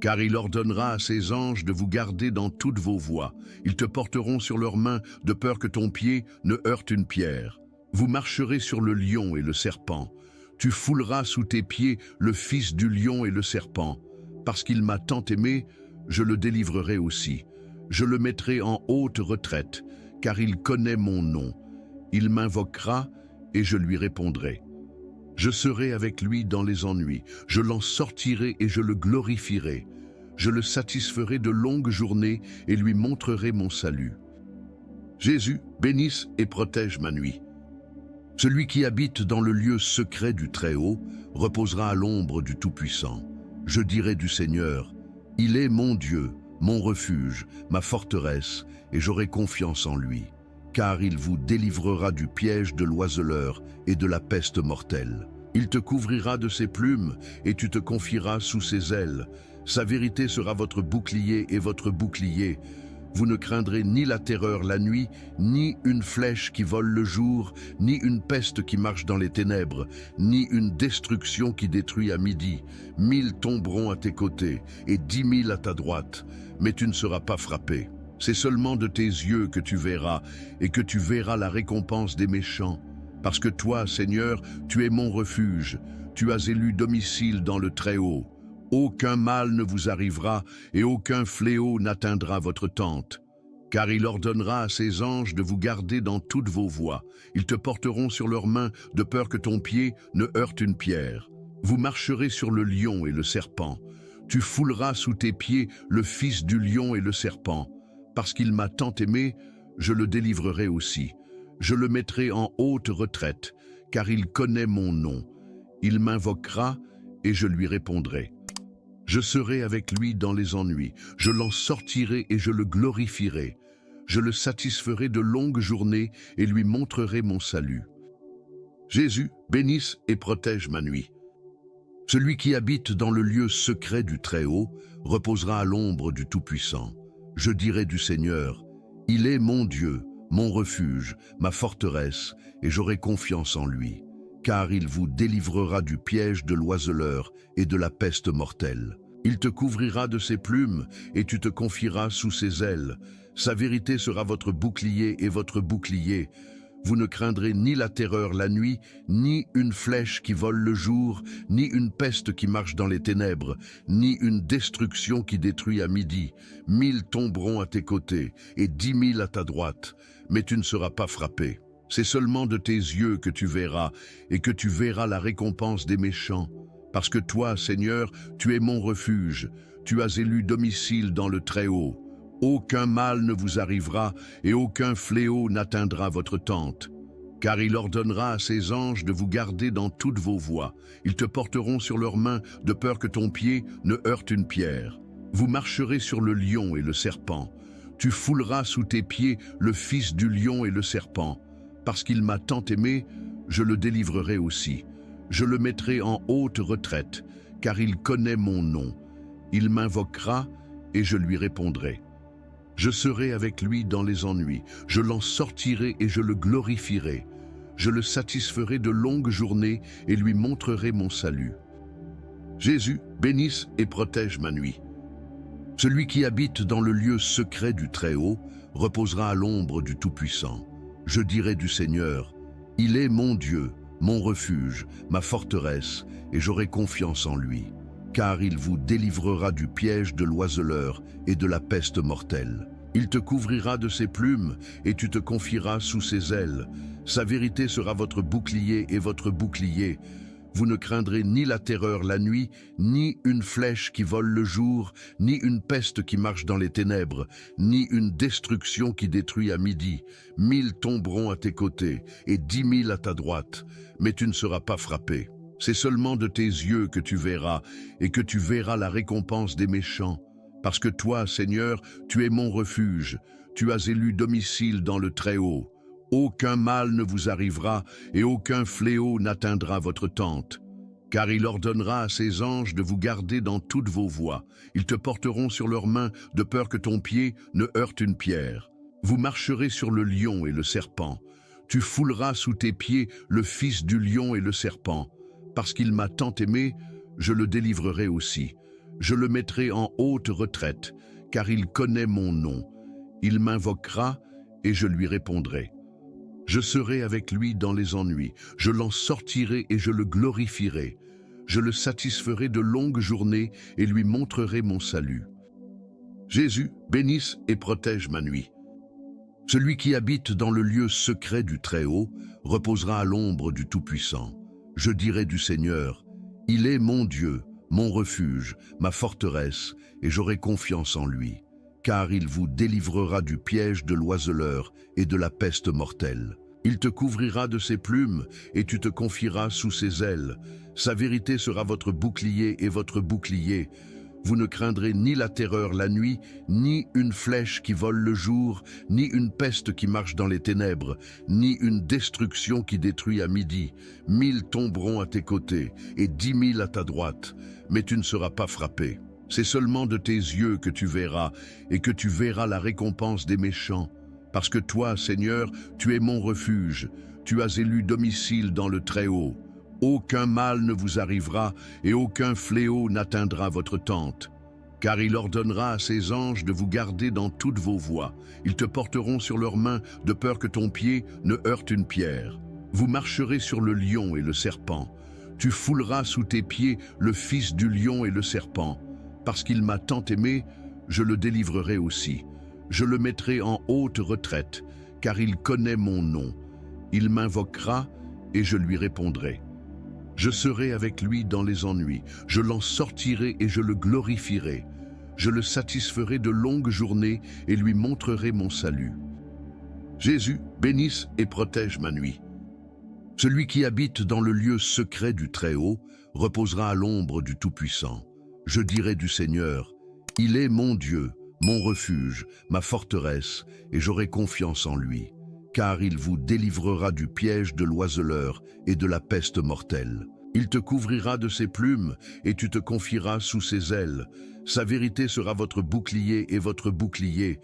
Car il ordonnera à ses anges de vous garder dans toutes vos voies. Ils te porteront sur leurs mains, de peur que ton pied ne heurte une pierre. Vous marcherez sur le lion et le serpent. Tu fouleras sous tes pieds le fils du lion et le serpent. Parce qu'il m'a tant aimé, je le délivrerai aussi. Je le mettrai en haute retraite, car il connaît mon nom. Il m'invoquera et je lui répondrai. Je serai avec lui dans les ennuis, je l'en sortirai et je le glorifierai. Je le satisferai de longues journées et lui montrerai mon salut. Jésus, bénisse et protège ma nuit. Celui qui habite dans le lieu secret du Très-Haut reposera à l'ombre du Tout-Puissant. Je dirai du Seigneur, il est mon Dieu, mon refuge, ma forteresse, et j'aurai confiance en lui. Car il vous délivrera du piège de l'oiseleur et de la peste mortelle. Il te couvrira de ses plumes et tu te confieras sous ses ailes. Sa vérité sera votre bouclier et votre bouclier. Vous ne craindrez ni la terreur la nuit, ni une flèche qui vole le jour, ni une peste qui marche dans les ténèbres, ni une destruction qui détruit à midi. 1000 tomberont à tes côtés et 10 000 à ta droite, mais tu ne seras pas frappé. C'est seulement de tes yeux que tu verras, et que tu verras la récompense des méchants. Parce que toi, Seigneur, tu es mon refuge, tu as élu domicile dans le Très-Haut. Aucun mal ne vous arrivera, et aucun fléau n'atteindra votre tente. Car il ordonnera à ses anges de vous garder dans toutes vos voies. Ils te porteront sur leurs mains, de peur que ton pied ne heurte une pierre. Vous marcherez sur le lion et le serpent. Tu fouleras sous tes pieds le fils du lion et le serpent. Parce qu'il m'a tant aimé, je le délivrerai aussi. Je le mettrai en haute retraite, car il connaît mon nom. Il m'invoquera et je lui répondrai. Je serai avec lui dans les ennuis, je l'en sortirai et je le glorifierai. Je le satisferai de longues journées et lui montrerai mon salut. Jésus, bénisse et protège ma nuit. Celui qui habite dans le lieu secret du Très-Haut reposera à l'ombre du Tout-Puissant. Je dirai du Seigneur, il est mon Dieu, mon refuge, ma forteresse, et j'aurai confiance en lui. Car il vous délivrera du piège de l'oiseleur et de la peste mortelle. Il te couvrira de ses plumes et tu te confieras sous ses ailes. Sa vérité sera votre bouclier et votre bouclier. Vous ne craindrez ni la terreur la nuit, ni une flèche qui vole le jour, ni une peste qui marche dans les ténèbres, ni une destruction qui détruit à midi. 1000 tomberont à tes côtés et 10 000 à ta droite, mais tu ne seras pas frappé. C'est seulement de tes yeux que tu verras, et que tu verras la récompense des méchants. Parce que toi, Seigneur, tu es mon refuge, tu as élu domicile dans le Très-Haut. Aucun mal ne vous arrivera, et aucun fléau n'atteindra votre tente. Car il ordonnera à ses anges de vous garder dans toutes vos voies. Ils te porteront sur leurs mains, de peur que ton pied ne heurte une pierre. Vous marcherez sur le lion et le serpent. Tu fouleras sous tes pieds le fils du lion et le serpent. Parce qu'il m'a tant aimé, je le délivrerai aussi. Je le mettrai en haute retraite, car il connaît mon nom. Il m'invoquera et je lui répondrai. Je serai avec lui dans les ennuis, je l'en sortirai et je le glorifierai. Je le satisferai de longues journées et lui montrerai mon salut. Jésus, bénisse et protège ma nuit. Celui qui habite dans le lieu secret du Très-Haut reposera à l'ombre du Tout-Puissant. Je dirai du Seigneur, il est mon Dieu, mon refuge, ma forteresse, et j'aurai confiance en lui. Car il vous délivrera du piège de l'oiseleur et de la peste mortelle. Il te couvrira de ses plumes et tu te confieras sous ses ailes. Sa vérité sera votre bouclier et votre bouclier. Vous ne craindrez ni la terreur la nuit, ni une flèche qui vole le jour, ni une peste qui marche dans les ténèbres, ni une destruction qui détruit à midi. 1000 tomberont à tes côtés et 10 000 à ta droite, mais tu ne seras pas frappé. C'est seulement de tes yeux que tu verras, et que tu verras la récompense des méchants. Parce que toi, Seigneur, tu es mon refuge, tu as élu domicile dans le Très-Haut. Aucun mal ne vous arrivera, et aucun fléau n'atteindra votre tente. Car il ordonnera à ses anges de vous garder dans toutes vos voies. Ils te porteront sur leurs mains, de peur que ton pied ne heurte une pierre. Vous marcherez sur le lion et le serpent. Tu fouleras sous tes pieds le fils du lion et le serpent. Parce qu'il m'a tant aimé, je le délivrerai aussi. Je le mettrai en haute retraite, car il connaît mon nom. Il m'invoquera et je lui répondrai. Je serai avec lui dans les ennuis, je l'en sortirai et je le glorifierai. Je le satisferai de longues journées et lui montrerai mon salut. Jésus, bénisse et protège ma nuit. Celui qui habite dans le lieu secret du Très-Haut reposera à l'ombre du Tout-Puissant. Je dirai du Seigneur, il est mon Dieu, mon refuge, ma forteresse, et j'aurai confiance en lui. Car il vous délivrera du piège de l'oiseleur et de la peste mortelle. Il te couvrira de ses plumes et tu te confieras sous ses ailes. Sa vérité sera votre bouclier et votre bouclier. Vous ne craindrez ni la terreur la nuit, ni une flèche qui vole le jour, ni une peste qui marche dans les ténèbres, ni une destruction qui détruit à midi. 1000 tomberont à tes côtés et 10 000 à ta droite, mais tu ne seras pas frappé. C'est seulement de tes yeux que tu verras, et que tu verras la récompense des méchants. Parce que toi, Seigneur, tu es mon refuge, tu as élu domicile dans le Très-Haut. Aucun mal ne vous arrivera, et aucun fléau n'atteindra votre tente. Car il ordonnera à ses anges de vous garder dans toutes vos voies. Ils te porteront sur leurs mains, de peur que ton pied ne heurte une pierre. Vous marcherez sur le lion et le serpent. Tu fouleras sous tes pieds le fils du lion et le serpent. Parce qu'il m'a tant aimé, je le délivrerai aussi. Je le mettrai en haute retraite, car il connaît mon nom. Il m'invoquera et je lui répondrai. Je serai avec lui dans les ennuis, je l'en sortirai et je le glorifierai. Je le satisferai de longues journées et lui montrerai mon salut. Jésus, bénisse et protège ma nuit. Celui qui habite dans le lieu secret du Très-Haut reposera à l'ombre du Tout-Puissant. Je dirai du Seigneur, il est mon Dieu, mon refuge, ma forteresse, et j'aurai confiance en lui. Car il vous délivrera du piège de l'oiseleur et de la peste mortelle. Il te couvrira de ses plumes et tu te confieras sous ses ailes. Sa vérité sera votre bouclier et votre bouclier.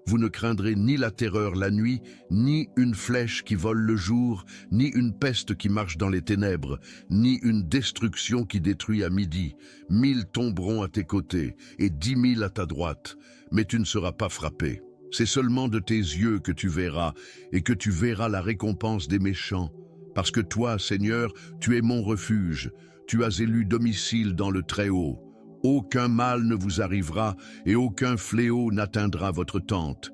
Vous ne craindrez ni la terreur la nuit, ni une flèche qui vole le jour, ni une peste qui marche dans les ténèbres, ni une destruction qui détruit à midi. 1000 tomberont à tes côtés et 10 000 à ta droite, mais tu ne seras pas frappé. C'est seulement de tes yeux que tu verras, et que tu verras la récompense des méchants. Parce que toi, Seigneur, tu es mon refuge, tu as élu domicile dans le Très-Haut. Aucun mal ne vous arrivera, et aucun fléau n'atteindra votre tente.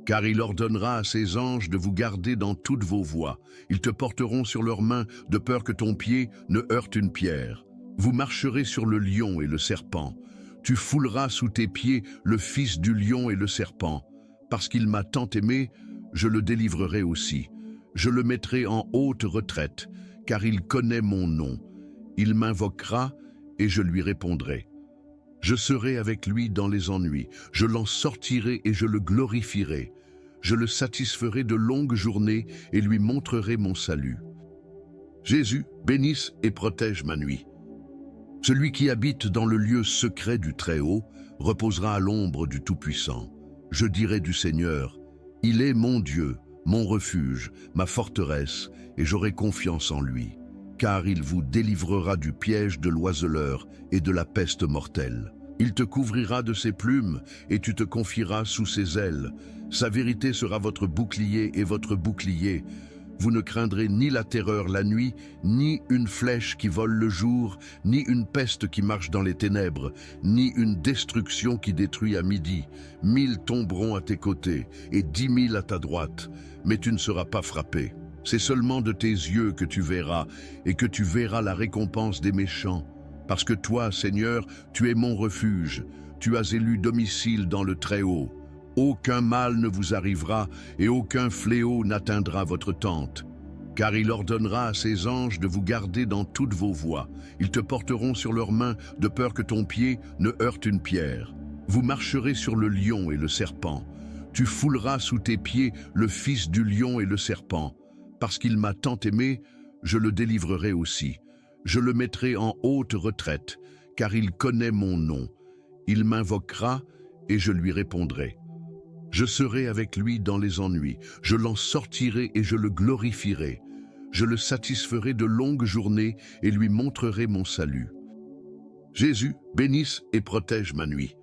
Car il ordonnera à ses anges de vous garder dans toutes vos voies. Ils te porteront sur leurs mains, de peur que ton pied ne heurte une pierre. Vous marcherez sur le lion et le serpent. Tu fouleras sous tes pieds le fils du lion et le serpent. Parce qu'il m'a tant aimé, je le délivrerai aussi. Je le mettrai en haute retraite, car il connaît mon nom. Il m'invoquera et je lui répondrai. Je serai avec lui dans les ennuis, je l'en sortirai et je le glorifierai. Je le satisferai de longues journées et lui montrerai mon salut. Jésus, bénisse et protège ma nuit. Celui qui habite dans le lieu secret du Très-Haut reposera à l'ombre du Tout-Puissant. Je dirai du Seigneur, il est mon Dieu, mon refuge, ma forteresse, et j'aurai confiance en lui, car il vous délivrera du piège de l'oiseleur et de la peste mortelle. Il te couvrira de ses plumes et tu te confieras sous ses ailes. Sa vérité sera votre bouclier et votre bouclier. Vous ne craindrez ni la terreur la nuit, ni une flèche qui vole le jour, ni une peste qui marche dans les ténèbres, ni une destruction qui détruit à midi. 1000 tomberont à tes côtés et 10 000 à ta droite, mais tu ne seras pas frappé. C'est seulement de tes yeux que tu verras et que tu verras la récompense des méchants. Parce que toi, Seigneur, tu es mon refuge, tu as élu domicile dans le Très-Haut. Aucun mal ne vous arrivera et aucun fléau n'atteindra votre tente. Car il ordonnera à ses anges de vous garder dans toutes vos voies. Ils te porteront sur leurs mains de peur que ton pied ne heurte une pierre. Vous marcherez sur le lion et le serpent. Tu fouleras sous tes pieds le fils du lion et le serpent. Parce qu'il m'a tant aimé, je le délivrerai aussi. Je le mettrai en haute retraite, car il connaît mon nom. Il m'invoquera et je lui répondrai. Je serai avec lui dans les ennuis, je l'en sortirai et je le glorifierai. Je le satisferai de longues journées et lui montrerai mon salut. Jésus, bénisse et protège ma nuit.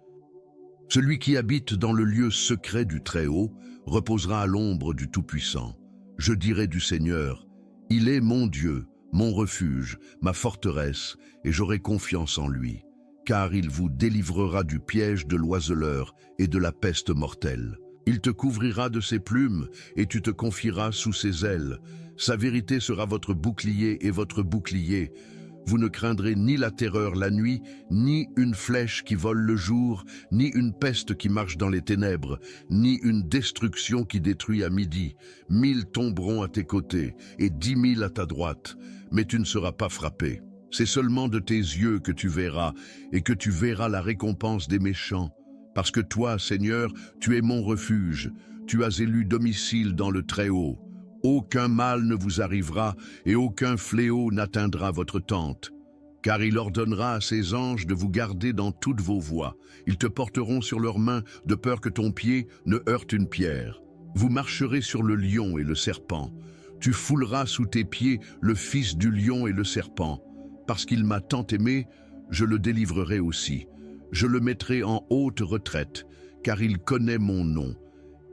Celui qui habite dans le lieu secret du Très-Haut reposera à l'ombre du Tout-Puissant. Je dirai du Seigneur, il est mon Dieu, mon refuge, ma forteresse, et j'aurai confiance en lui, car il vous délivrera du piège de l'oiseleur et de la peste mortelle. Il te couvrira de ses plumes et tu te confieras sous ses ailes. Sa vérité sera votre bouclier et votre bouclier. Vous ne craindrez ni la terreur la nuit, ni une flèche qui vole le jour, ni une peste qui marche dans les ténèbres, ni une destruction qui détruit à midi. 1000 tomberont à tes côtés et 10 000 à ta droite, mais tu ne seras pas frappé. C'est seulement de tes yeux que tu verras et que tu verras la récompense des méchants. Parce que toi, Seigneur, tu es mon refuge, tu as élu domicile dans le Très-Haut. Aucun mal ne vous arrivera et aucun fléau n'atteindra votre tente. Car il ordonnera à ses anges de vous garder dans toutes vos voies. Ils te porteront sur leurs mains de peur que ton pied ne heurte une pierre. Vous marcherez sur le lion et le serpent. Tu fouleras sous tes pieds le fils du lion et le serpent. Parce qu'il m'a tant aimé, je le délivrerai aussi. Je le mettrai en haute retraite, car il connaît mon nom.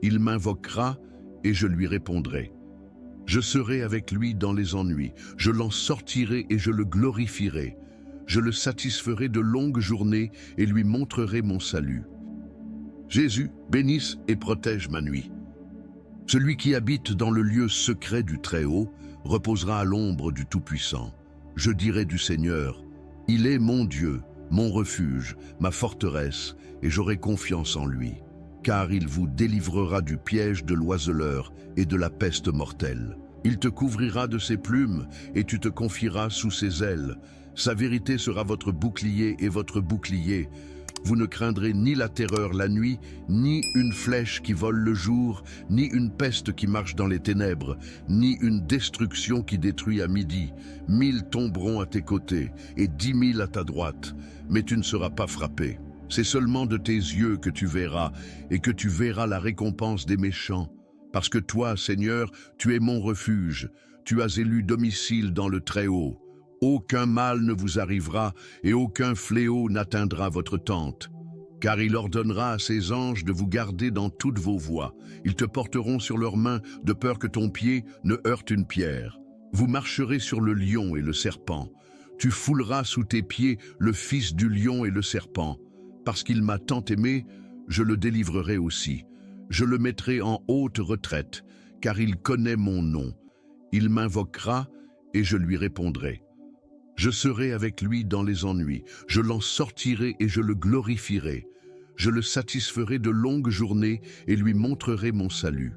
Il m'invoquera et je lui répondrai. Je serai avec lui dans les ennuis, je l'en sortirai et je le glorifierai. Je le satisferai de longues journées et lui montrerai mon salut. Jésus, bénisse et protège ma nuit. Celui qui habite dans le lieu secret du Très-Haut reposera à l'ombre du Tout-Puissant. Je dirai du Seigneur, il est mon Dieu, mon refuge, ma forteresse, et j'aurai confiance en lui. Car il vous délivrera du piège de l'oiseleur et de la peste mortelle. Il te couvrira de ses plumes et tu te confieras sous ses ailes. Sa vérité sera votre bouclier et votre bouclier. Vous ne craindrez ni la terreur la nuit, ni une flèche qui vole le jour, ni une peste qui marche dans les ténèbres, ni une destruction qui détruit à midi. 1000 tomberont à tes côtés et 10 000 à ta droite, mais tu ne seras pas frappé. C'est seulement de tes yeux que tu verras et que tu verras la récompense des méchants. Parce que toi, Seigneur, tu es mon refuge, tu as élu domicile dans le Très-Haut. Aucun mal ne vous arrivera et aucun fléau n'atteindra votre tente. Car il ordonnera à ses anges de vous garder dans toutes vos voies. Ils te porteront sur leurs mains de peur que ton pied ne heurte une pierre. Vous marcherez sur le lion et le serpent. Tu fouleras sous tes pieds le fils du lion et le serpent. Parce qu'il m'a tant aimé, je le délivrerai aussi. Je le mettrai en haute retraite, car il connaît mon nom. Il m'invoquera et je lui répondrai. Je serai avec lui dans les ennuis, je l'en sortirai et je le glorifierai. Je le satisferai de longues journées et lui montrerai mon salut.